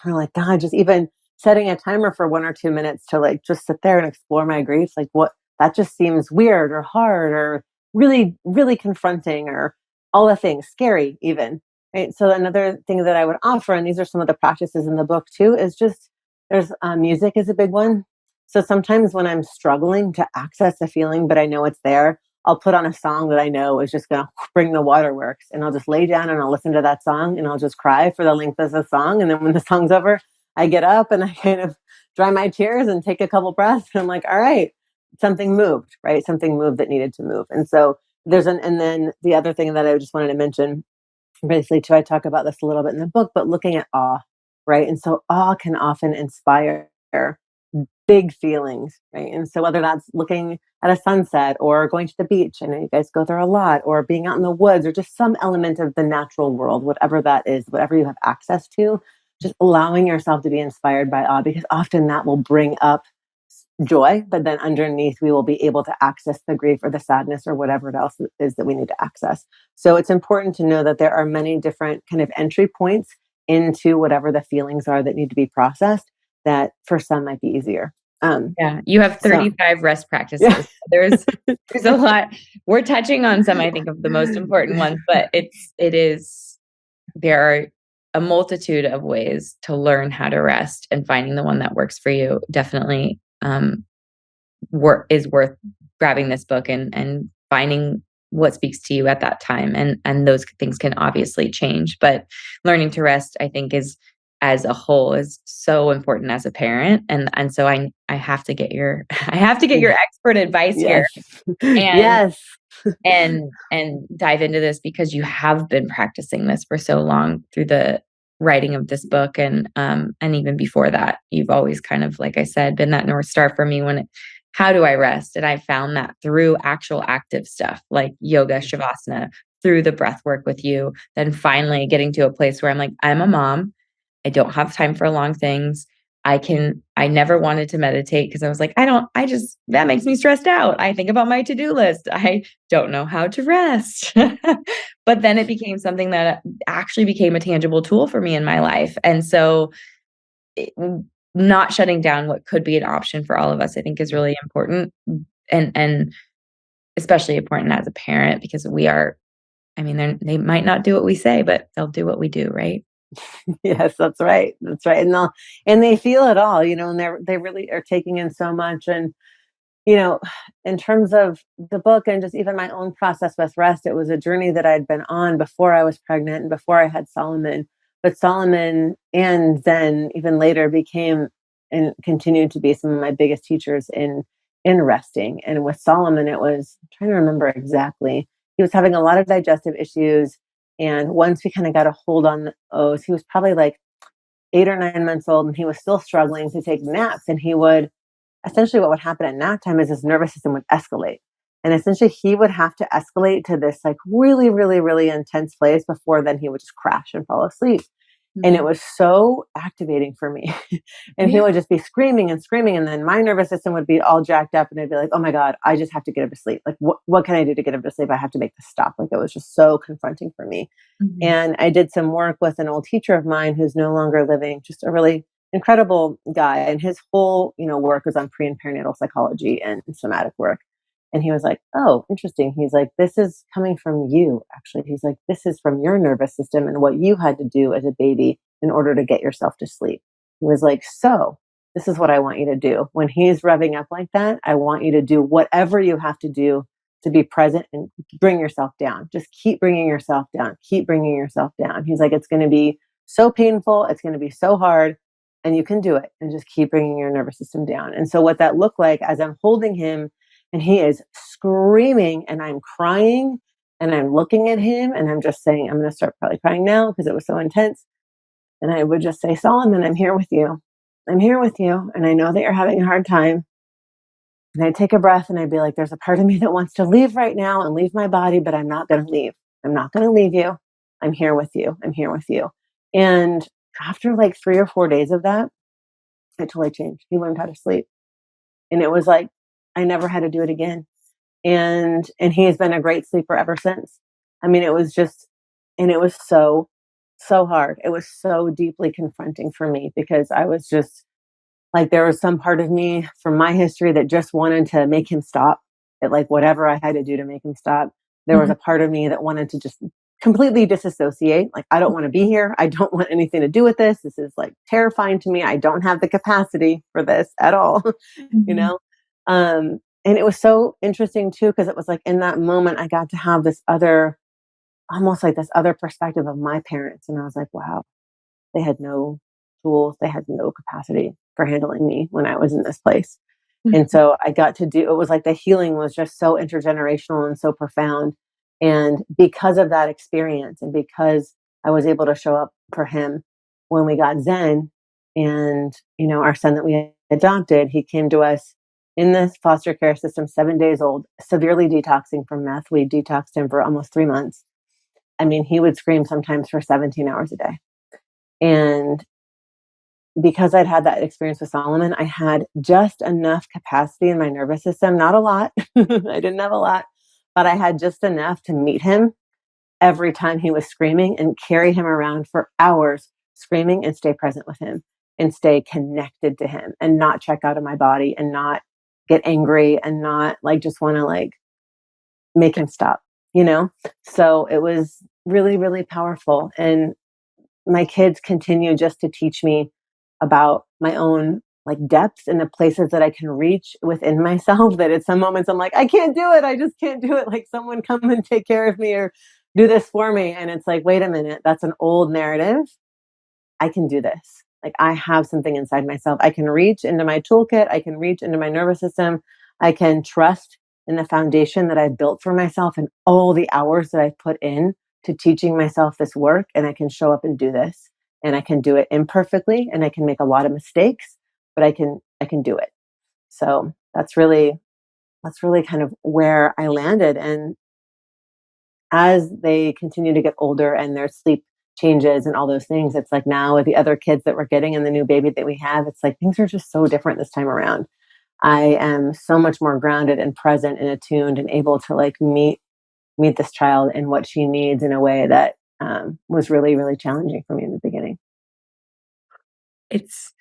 Are like, God, just even setting a timer for 1 or 2 minutes to like just sit there and explore my grief. Like, what that just seems weird or hard or really, really confronting or all the things, scary, even. Right. So, another thing that I would offer, and these are some of the practices in the book too, is just there's music is a big one. So, sometimes when I'm struggling to access a feeling, but I know it's there, I'll put on a song that I know is just going to bring the waterworks. And I'll just lay down and I'll listen to that song and I'll just cry for the length of the song. And then when the song's over, I get up and I kind of dry my tears and take a couple breaths. And I'm like, all right, something moved, right? Something moved that needed to move. And so and then the other thing that I just wanted to mention, basically, too, I talk about this a little bit in the book, but looking at awe, right? And so awe can often inspire big feelings, right? And so whether that's looking at a sunset or going to the beach, I know you guys go there a lot, or being out in the woods, or just some element of the natural world, whatever that is, whatever you have access to, just allowing yourself to be inspired by awe, because often that will bring up joy, but then underneath we will be able to access the grief or the sadness or whatever else it is that we need to access. So it's important to know that there are many different kind of entry points into whatever the feelings are that need to be processed, that for some might be easier. Yeah, you have So 35 rest yeah. practices. There's a lot. We're touching on some, I think, of the most important ones, but there are a multitude of ways to learn how to rest, and finding the one that works for you definitely, is worth grabbing this book and finding what speaks to you at that time, and those things can obviously change, but learning to rest, I think, is as a whole is so important as a parent, and so I have to get your I have to get your expert advice here, Yes. and Yes. dive into this because you have been practicing this for so long through the writing of this book, and even before that, you've always kind of, like I said, been that North Star for me how do I rest? And I found that through actual active stuff like yoga, shavasana, through the breath work with you, then finally getting to a place where I'm like, I'm a mom. I don't have time for long things. I never wanted to meditate because I was like, that makes me stressed out. I think about my to-do list. I don't know how to rest. But then it became something that actually became a tangible tool for me in my life. And so it, not shutting down what could be an option for all of us, I think, is really important, and especially important as a parent because I mean, they might not do what we say, but they'll do what we do, right? Yes, that's right. That's right. And they feel it all, and they really are taking in so much. And, you know, in terms of the book and just even my own process with rest, it was a journey that I'd been on before I was pregnant and before I had Solomon. But Solomon and Zen, even later, became and continued to be some of my biggest teachers in resting. And with Solomon, it was, I'm trying to remember exactly. He was having a lot of digestive issues. And once we kind of got a hold on those, he was probably like 8 or 9 months old, and he was still struggling to take naps. And he would essentially, what would happen at nap time is his nervous system would escalate. And essentially, he would have to escalate to this like really, really, really intense place before then he would just crash and fall asleep. And it Mhm. was so activating for me. And he Yeah. would just be screaming and screaming. And then my nervous system would be all jacked up. And I'd be like, oh my God, I just have to get him to sleep. Like, what can I do to get him to sleep? I have to make this stop. Like, it was just so confronting for me. Mhm. And I did some work with an old teacher of mine who's no longer living, just a really incredible guy. And his whole, work was on pre and perinatal psychology and somatic work. And he was like, oh, interesting. He's like, this is coming from you, actually. He's like, this is from your nervous system and what you had to do as a baby in order to get yourself to sleep. He was like, so this is what I want you to do. When he's revving up like that, I want you to do whatever you have to do to be present and bring yourself down. Just keep bringing yourself down. Keep bringing yourself down. He's like, it's going to be so painful. It's going to be so hard. And you can do it. And just keep bringing your nervous system down. And so, what that looked like as I'm holding him and he is screaming and I'm crying and I'm looking at him and I'm just saying, I'm going to start probably crying now because it was so intense. And I would just say, Solomon, I'm here with you. I'm here with you. And I know that you're having a hard time. And I'd take a breath and I'd be like, there's a part of me that wants to leave right now and leave my body, but I'm not going to leave. I'm not going to leave you. I'm here with you. I'm here with you. And after like 3 or 4 days of that, it totally changed. He learned how to sleep. And it was like, I never had to do it again. And he has been a great sleeper ever since. I mean, it was just, and it was so hard. It was so deeply confronting for me because I was just like, there was some part of me from my history that just wanted to make him stop at like whatever I had to do to make him stop. There was Mhm. a part of me that wanted to just completely disassociate. Like, I don't want to be here. I don't want anything to do with this. This is like terrifying to me. I don't have the capacity for this at all, you Mhm. know? And it was so interesting too, because it was like in that moment, I got to have this other, almost like this other perspective of my parents. And I was like, wow, they had no tools, they had no capacity for handling me when I was in this place. And Mhm. so I got to do, it was like the healing was just so intergenerational and so profound. And because of that experience, and because I was able to show up for him when we got Zen, and, our son that we adopted, he came to us in this foster care system, 7 days old, severely detoxing from meth. We detoxed him for almost 3 months. I mean, he would scream sometimes for 17 hours a day. And because I'd had that experience with Solomon, I had just enough capacity in my nervous system, not a lot. I didn't have a lot, but I had just enough to meet him every time he was screaming and carry him around for hours screaming and stay present with him and stay connected to him and not check out of my body and not get angry and not like just want to like make him stop, you know? So it was really, really powerful. And my kids continue just to teach me about my own like depths and the places that I can reach within myself that at some moments I'm like, I can't do it. I just can't do it. Like, someone come and take care of me or do this for me. And it's like, wait a minute, that's an old narrative. I can do this. Like, I have something inside myself. I can reach into my toolkit. I can reach into my nervous system. I can trust in the foundation that I've built for myself and all the hours that I've put in to teaching myself this work. And I can show up and do this. And I can do it imperfectly and I can make a lot of mistakes, but I can do it. So that's really kind of where I landed. And as they continue to get older and their sleep changes and all those things, it's like now with the other kids that we're getting and the new baby that we have, it's like things are just so different this time around. I am so much more grounded and present and attuned and able to like meet this child and what she needs in a way that was really, really challenging for me in the beginning. It's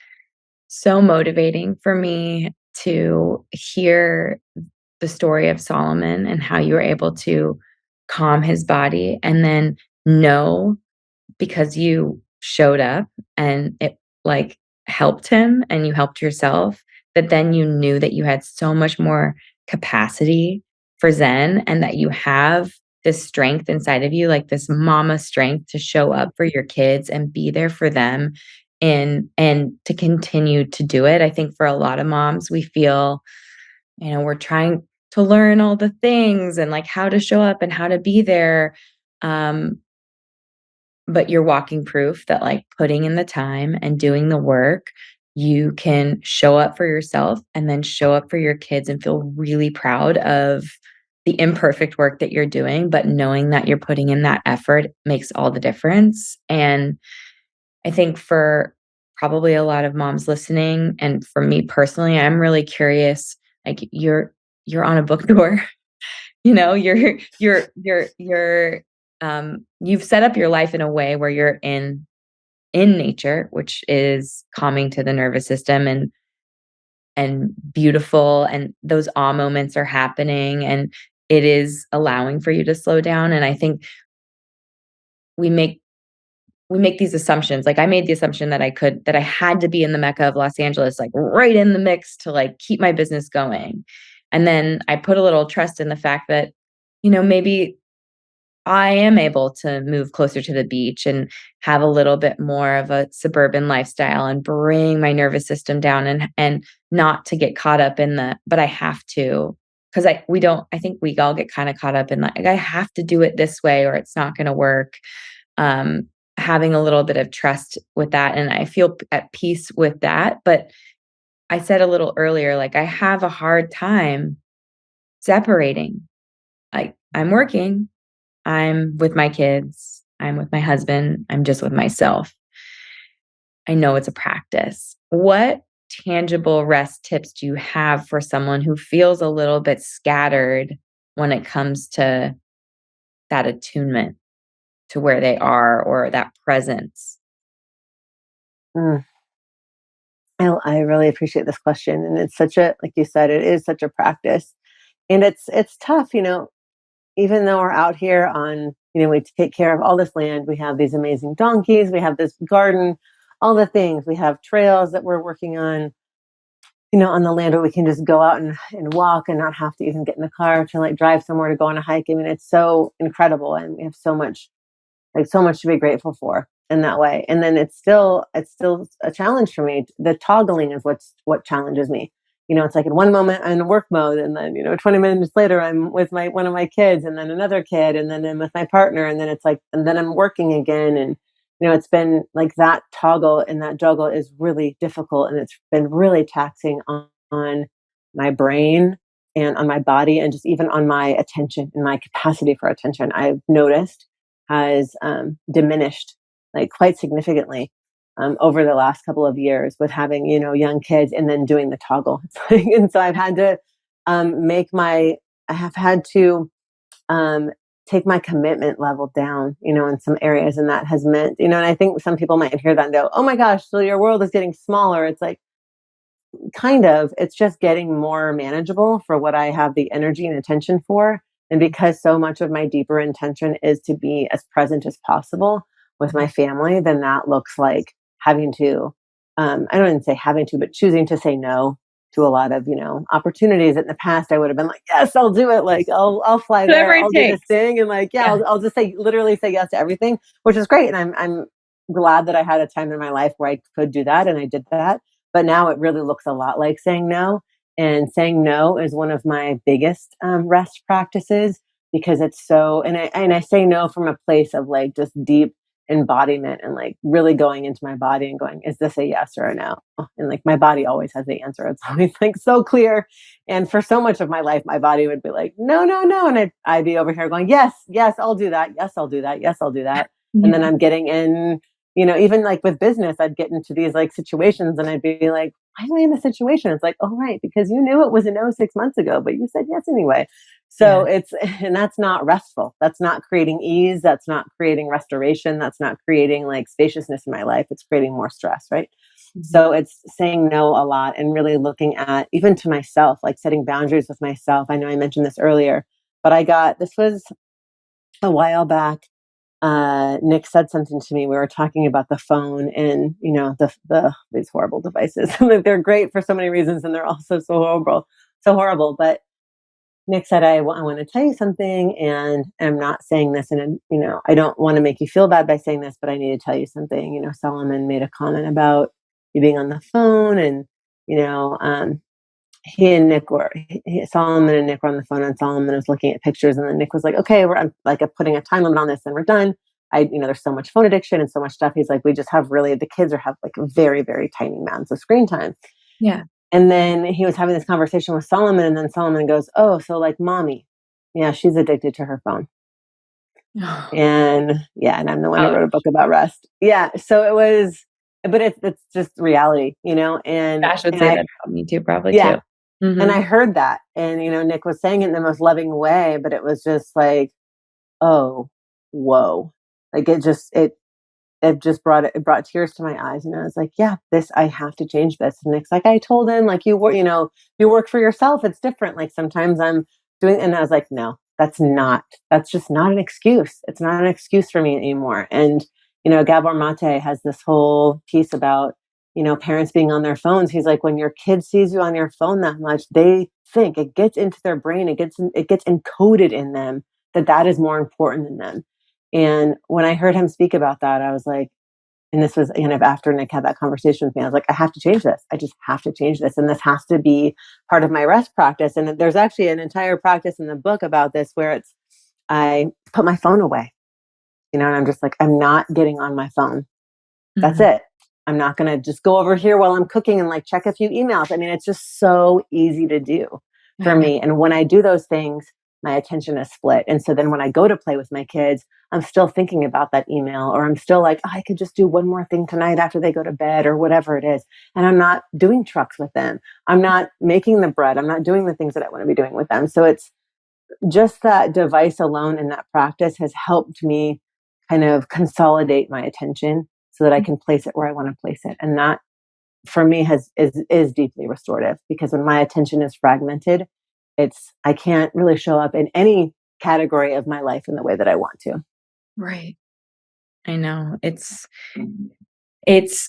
so motivating for me to hear the story of Solomon and how you were able to calm his body and then know because you showed up and it like helped him and you helped yourself that then you knew that you had so much more capacity for Zen and that you have this strength inside of you, like this mama strength to show up for your kids and be there for them and to continue to do it. I think for a lot of moms, we feel, we're trying to learn all the things and like how to show up and how to be there. Um, but you're walking proof that like putting in the time and doing the work, you can show up for yourself and then show up for your kids and feel really proud of the imperfect work that you're doing, but knowing that you're putting in that effort makes all the difference. And I think for probably a lot of moms listening, and for me personally, I'm really curious, like you're on a book tour. You've set up your life in a way where you're in nature, which is calming to the nervous system and beautiful, and those awe moments are happening, and it is allowing for you to slow down. And I think we make we make these assumptions. Like I made the assumption that I had to be in the Mecca of Los Angeles, like right in the mix to like keep my business going. And then I put a little trust in the fact that, maybe I am able to move closer to the beach and have a little bit more of a suburban lifestyle and bring my nervous system down and not to get caught up in but I have to, because I think we all get kind of caught up in like I have to do it this way or it's not going to work. Um, Having a little bit of trust with that, and I feel at peace with that. But I said a little earlier, like I have a hard time separating. Like I'm working, I'm with my kids, I'm with my husband, I'm just with myself. I know it's a practice. What tangible rest tips do you have for someone who feels a little bit scattered when it comes to that attunement to where they are or that presence? Mm. I really appreciate this question, and it's such a, like you said, it is such a practice, and it's tough, even though we're out here on, we take care of all this land, we have these amazing donkeys, we have this garden, all the things, we have trails that we're working on, on the land where we can just go out and walk and not have to even get in the car to like drive somewhere to go on a hike. I mean, it's so incredible, and we have so much to be grateful for in that way. And then it's still a challenge for me. The toggling is what challenges me. It's like in one moment I'm in work mode, and then 20 minutes later I'm with my one of my kids, and then another kid, and then I'm with my partner, and then it's like, and then I'm working again, and it's been like that toggle and that juggle is really difficult, and it's been really taxing on my brain and on my body, and just even on my attention and my capacity for attention. I've noticed has diminished like quite significantly over the last couple of years with having young kids and then doing the toggle. And so I've had to I have had to um, take my commitment level down, in some areas, and that has meant, and I think some people might hear that and go, "Oh my gosh, so your world is getting smaller." It's like, kind of, it's just getting more manageable for what I have the energy and attention for. And because so much of my deeper intention is to be as present as possible with my family, then that looks like having to, I don't even say having to, but choosing to say no to a lot of, opportunities that in the past I would have been like, yes, I'll do it. Like I'll fly Whatever there. it I'll do this takes. thing. And like, yeah, Yeah. I'll just literally say yes to everything, which is great. And I'm glad that I had a time in my life where I could do that. And I did that. But now it really looks a lot like saying no. And saying no is one of my biggest rest practices, because it's so, and I say no from a place of like just deep embodiment and like really going into my body and going, is this a yes or a no? And like my body always has the answer. It's always like so clear. And for so much of my life, my body would be like, no, no, no. And I'd be over here going, yes, yes, I'll do that. Yes, I'll do that. Yes, I'll do that. And then Yeah. I'm getting in, even like with business, I'd get into these like situations and I'd be like, why am I in this situation? It's like, oh, right, because you knew it was a no 6 months ago, but you said yes anyway. So Yeah. and that's not restful. That's not creating ease. That's not creating restoration. That's not creating like spaciousness in my life. It's creating more stress, right? Mhm. So it's saying no a lot and really looking at, even to myself, like setting boundaries with myself. I know I mentioned this earlier, but this was a while back. Nick said something to me. We were talking about the phone and these horrible devices. They're great for so many reasons, and they're also so horrible, so horrible. But Nick said, I want to tell you something, and I'm not saying this, and I don't want to make you feel bad by saying this, but I need to tell you something. Solomon made a comment about you being on the phone, and you know, um, Solomon and Nick were on the phone, and Solomon was looking at pictures, and then Nick was like, "Okay, I'm like putting a time limit on this, and we're done." There's so much phone addiction and so much stuff. He's like, we just have really the kids have like very, very tiny amounts of screen time. Yeah. And then he was having this conversation with Solomon, and then Solomon goes, "Oh, so like mommy, yeah, she's addicted to her phone." And yeah, and I'm the one who wrote a book about rest. Yeah, so it was, but it's just reality, and Josh would and say I that about me too, probably too. yeah, and Mhm. I heard that, and Nick was saying it in the most loving way, but it was just like, oh, whoa, like it just brought tears to my eyes, and I was like, yeah, this I have to change this. And Nick's like, I told him, like, you work for yourself, it's different, like sometimes I'm doing, and I was like, no, that's just not an excuse. It's not an excuse for me anymore. And Gabor Mate has this whole piece about parents being on their phones. He's like, when your kid sees you on your phone that much, they think it gets into their brain, it gets encoded in them that is more important than them. And when I heard him speak about that, I was like, and this was kind of after Nick had that conversation with me, I was like, I have to change this. I just have to change this. And this has to be part of my rest practice. And there's actually an entire practice in the book about this where I put my phone away, and I'm just like, I'm not getting on my phone. That's Mhm. it. I'm not going to just go over here while I'm cooking and like check a few emails. I mean, it's just so easy to do for I know. me. And when I do those things, my attention is split. And so then when I go to play with my kids, I'm still thinking about that email, or I'm still like, oh, I could just do one more thing tonight after they go to bed or whatever it is. And I'm not doing trucks with them. I'm not making the bread. I'm not doing the things that I want to be doing with them. So it's just that device alone and that practice has helped me kind of consolidate my attention so that I can place it where I want to place it. And that for me is deeply restorative, because when my attention is fragmented, I can't really show up in any category of my life in the way that I want to. Right. I know. It's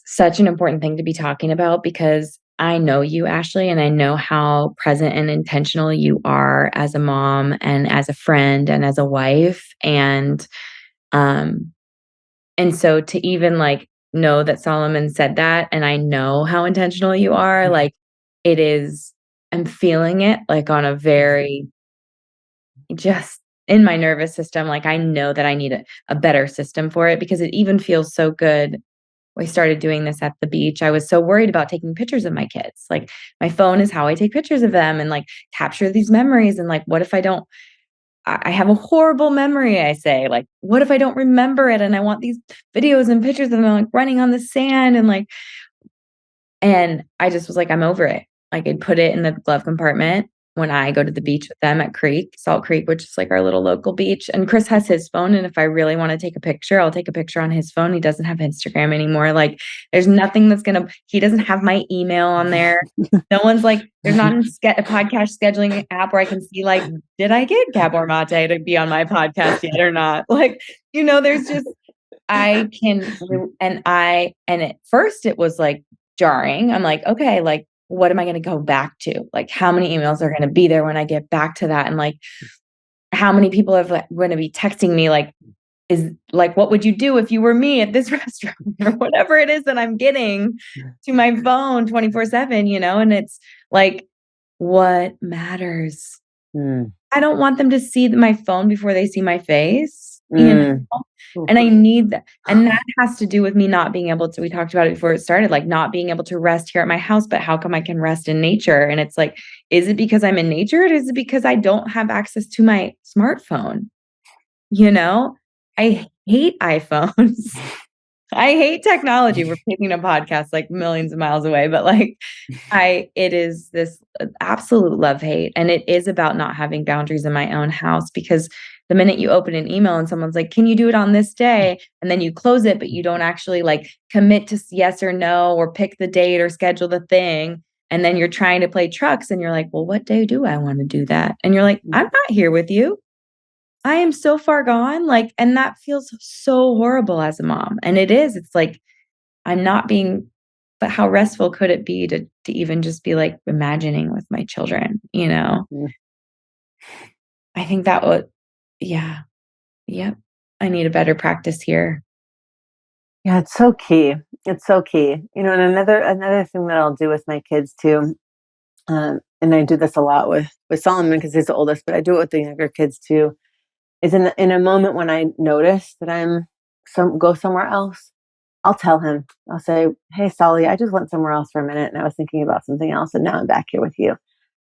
such an important thing to be talking about because I know you, Ashley, and I know how present and intentional you are as a mom and as a friend and as a wife. Um, and so to even like know that Solomon said that, and I know how intentional you are, like it is, I'm feeling it like on a very just in my nervous system. Like I know that I need a better system for it because it even feels so good. We started doing this at the beach. I was so worried about taking pictures of my kids. Like my phone is how I take pictures of them and like capture these memories. And like, what if I don't, I have a horrible memory, I say, like, what if I don't remember it? And I want these videos and pictures of them like running on the sand and like, and I just was like, I'm over it. Like I'd put it in the glove compartment when I go to the beach with them at Salt Creek, which is like our little local beach. And Chris has his phone. And if I really want to take a picture, I'll take a picture on his phone. He doesn't have Instagram anymore. Like there's nothing he doesn't have my email on there. No one's like, there's not a podcast scheduling app where I can see like, did I get Gabor Mate to be on my podcast yet or not? Like, there's just, I can, and at first it was like jarring. I'm like, okay, like, what am I going to go back to? Like, how many emails are going to be there when I get back to that? And like, how many people are like, going to be texting me like, is like, what would you do if you were me at this restaurant or whatever it is that I'm getting to my phone 24/7, And it's like, what matters? Mm. I don't want them to see my phone before they see my face. Mm. And I need that. And that has to do with me not being able to, we talked about it before it started, like not being able to rest here at my house, but how come I can rest in nature? And it's like, is it because I'm in nature? Or is it because I don't have access to my smartphone? You know, I hate iPhones. I hate technology. We're picking a podcast like millions of miles away, but like it is this absolute love-hate, and it is about not having boundaries in my own house because the minute you open an email and someone's like, "Can you do it on this day?" and then you close it, but you don't actually like commit to yes or no or pick the date or schedule the thing, and then you're trying to play trucks and you're like, "Well, what day do I want to do that?" And you're like, "I'm not here with you. I am so far gone." Like, and that feels so horrible as a mom. And it is. It's like I'm not being, but how restful could it be to even just be like imagining with my children? I think that would yeah. Yep. I need a better practice here. Yeah, it's so key. It's so key. And another thing that I'll do with my kids too, and I do this a lot with Solomon because he's the oldest, but I do it with the younger kids too. Is in a moment when I notice that go somewhere else, I'll tell him. I'll say, "Hey, Solly, I just went somewhere else for a minute, and I was thinking about something else, and now I'm back here with you."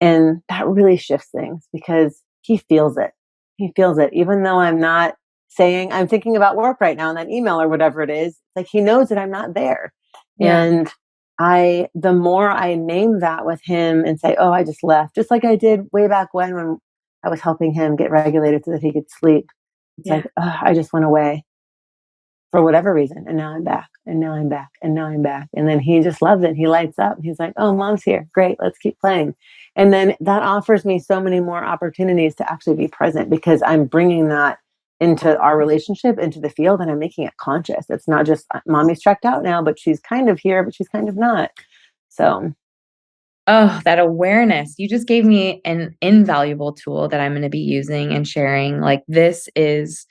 And that really shifts things because he feels it. He feels it. Even though I'm not saying I'm thinking about work right now in that email or whatever it is, like he knows that I'm not there. Yeah. And the more I name that with him and say, oh, I just left, just like I did way back when I was helping him get regulated so that he could sleep. It's Yeah. like, oh, I just went away for whatever reason. And now I'm back. And now I'm back. And now I'm back. And then he just loves it. He lights up. He's like, oh, mom's here. Great. Let's keep playing. And then that offers me so many more opportunities to actually be present because I'm bringing that into our relationship, into the field, and I'm making it conscious. It's not just mommy's checked out now, but she's kind of here, but she's kind of not. So, Oh, that awareness. You just gave me an invaluable tool that I'm going to be using and sharing. Like this is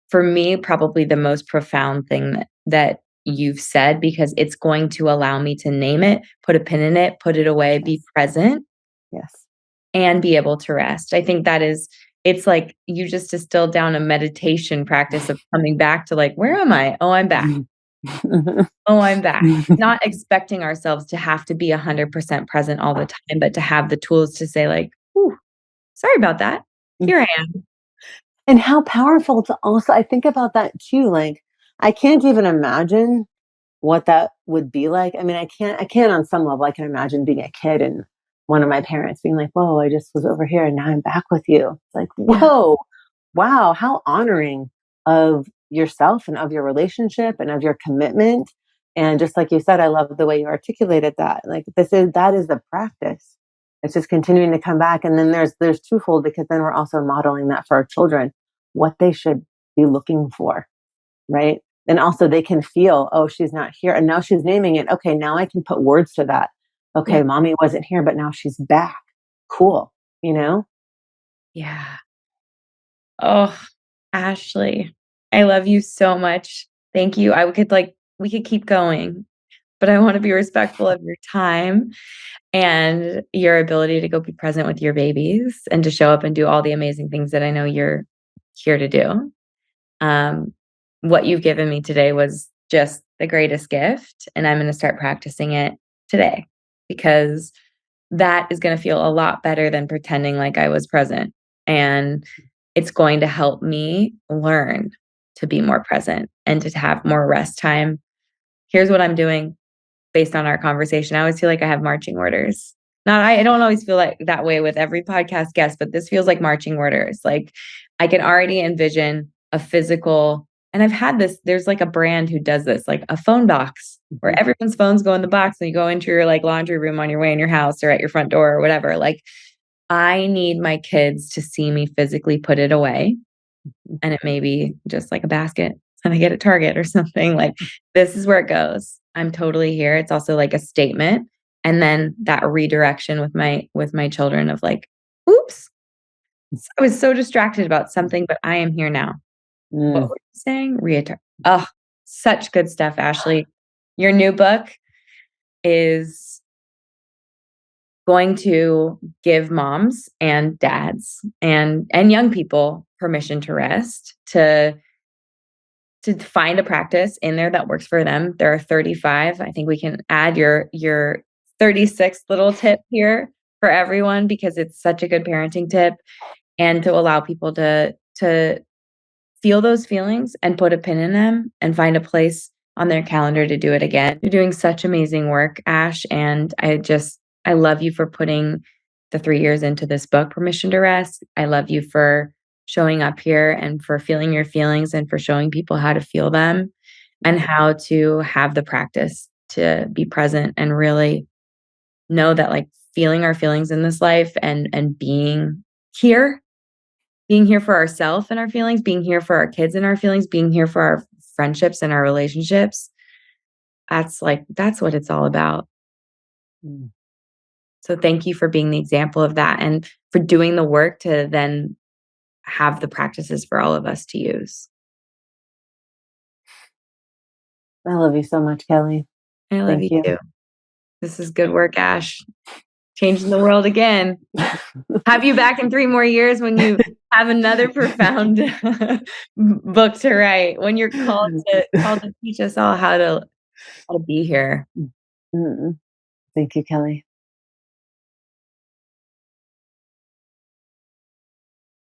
for me probably the most profound thing that you've said because it's going to allow me to name it, put a pin in it, put it away, be yes, present yes. and be able to rest. I think that is it's like you just distilled down a meditation practice of coming back to like, where am I? Oh, I'm back. Oh, I'm back. Not expecting ourselves to have to be 100% present all the time, but to have the tools to say like, "Ooh, sorry about that. Here I am." And how powerful to also, I think about that too. Like, I can't even imagine what that would be like. I mean, I can on some level, I can imagine being a kid and one of my parents being like, whoa, I just was over here and now I'm back with you. It's like, Yeah, whoa, wow, how honoring of yourself and of your relationship and of your commitment. And just like you said, I love the way you articulated that. Like that is the practice. It's just continuing to come back. And then there's twofold because then we're also modeling that for our children, what they should be looking for, right? And also they can feel, oh, she's not here. And now she's naming it. Okay, now I can put words to that. yeah, Okay, mommy wasn't here, but now she's back. Cool. You know? yeah. Oh, Ashley, I love you so much. Thank you. I could like we could keep going, but I wanna be respectful of your time and your ability to go be present with your babies and to show up and do all the amazing things that I know you're here to do. Um, what you've given me today was just the greatest gift, and I'm gonna start practicing it today because that is gonna feel a lot better than pretending like I was present, and it's going to help me learn to be more present and to have more rest time. Here's what I'm doing based on our conversation. I always feel like I have marching orders. Not I don't always feel like that way with every podcast guest, but this feels like marching orders. Like I can already envision a physical and I've had this, there's like a brand who does this, like a phone box where Mhm. everyone's phones go in the box and you go into your like laundry room on your way in your house or at your front door or whatever. Like I need my kids to see me physically put it away and it may be just like a basket and I get at Target or something, like, this is where it goes. I'm totally here. It's also like a statement, and then that redirection with my children of like, "Oops, I was so distracted about something, but I am here now. What Mm. were you saying?" Reattach Oh, such good stuff, Ashley. Your new book is going to give moms and dads and young people permission to rest, to find a practice in there that works for them. There are 35. I think we can add your 36th little tip here for everyone because it's such a good parenting tip and to allow people to feel those feelings and put a pin in them and find a place on their calendar to do it again. You're doing such amazing work, Ash, and I love you for putting the 3 years into this book, Permission to Rest. I love you for showing up here and for feeling your feelings and for showing people how to feel them and how to have the practice to be present and really know that like feeling our feelings in this life and here being here for ourselves and our feelings, being here for our kids and our feelings, being here for our friendships and our relationships. That's what it's all about. Mm. So thank you for being the example of that and for doing the work to then have the practices for all of us to use. I love you so much, Kelly. I love Thank you you. too. This is good work, Ash. Changing the world again. Have you back in 3 more years when you have another profound book to write, when you're called to teach us all how to be here. Mm. Thank you, Kelly.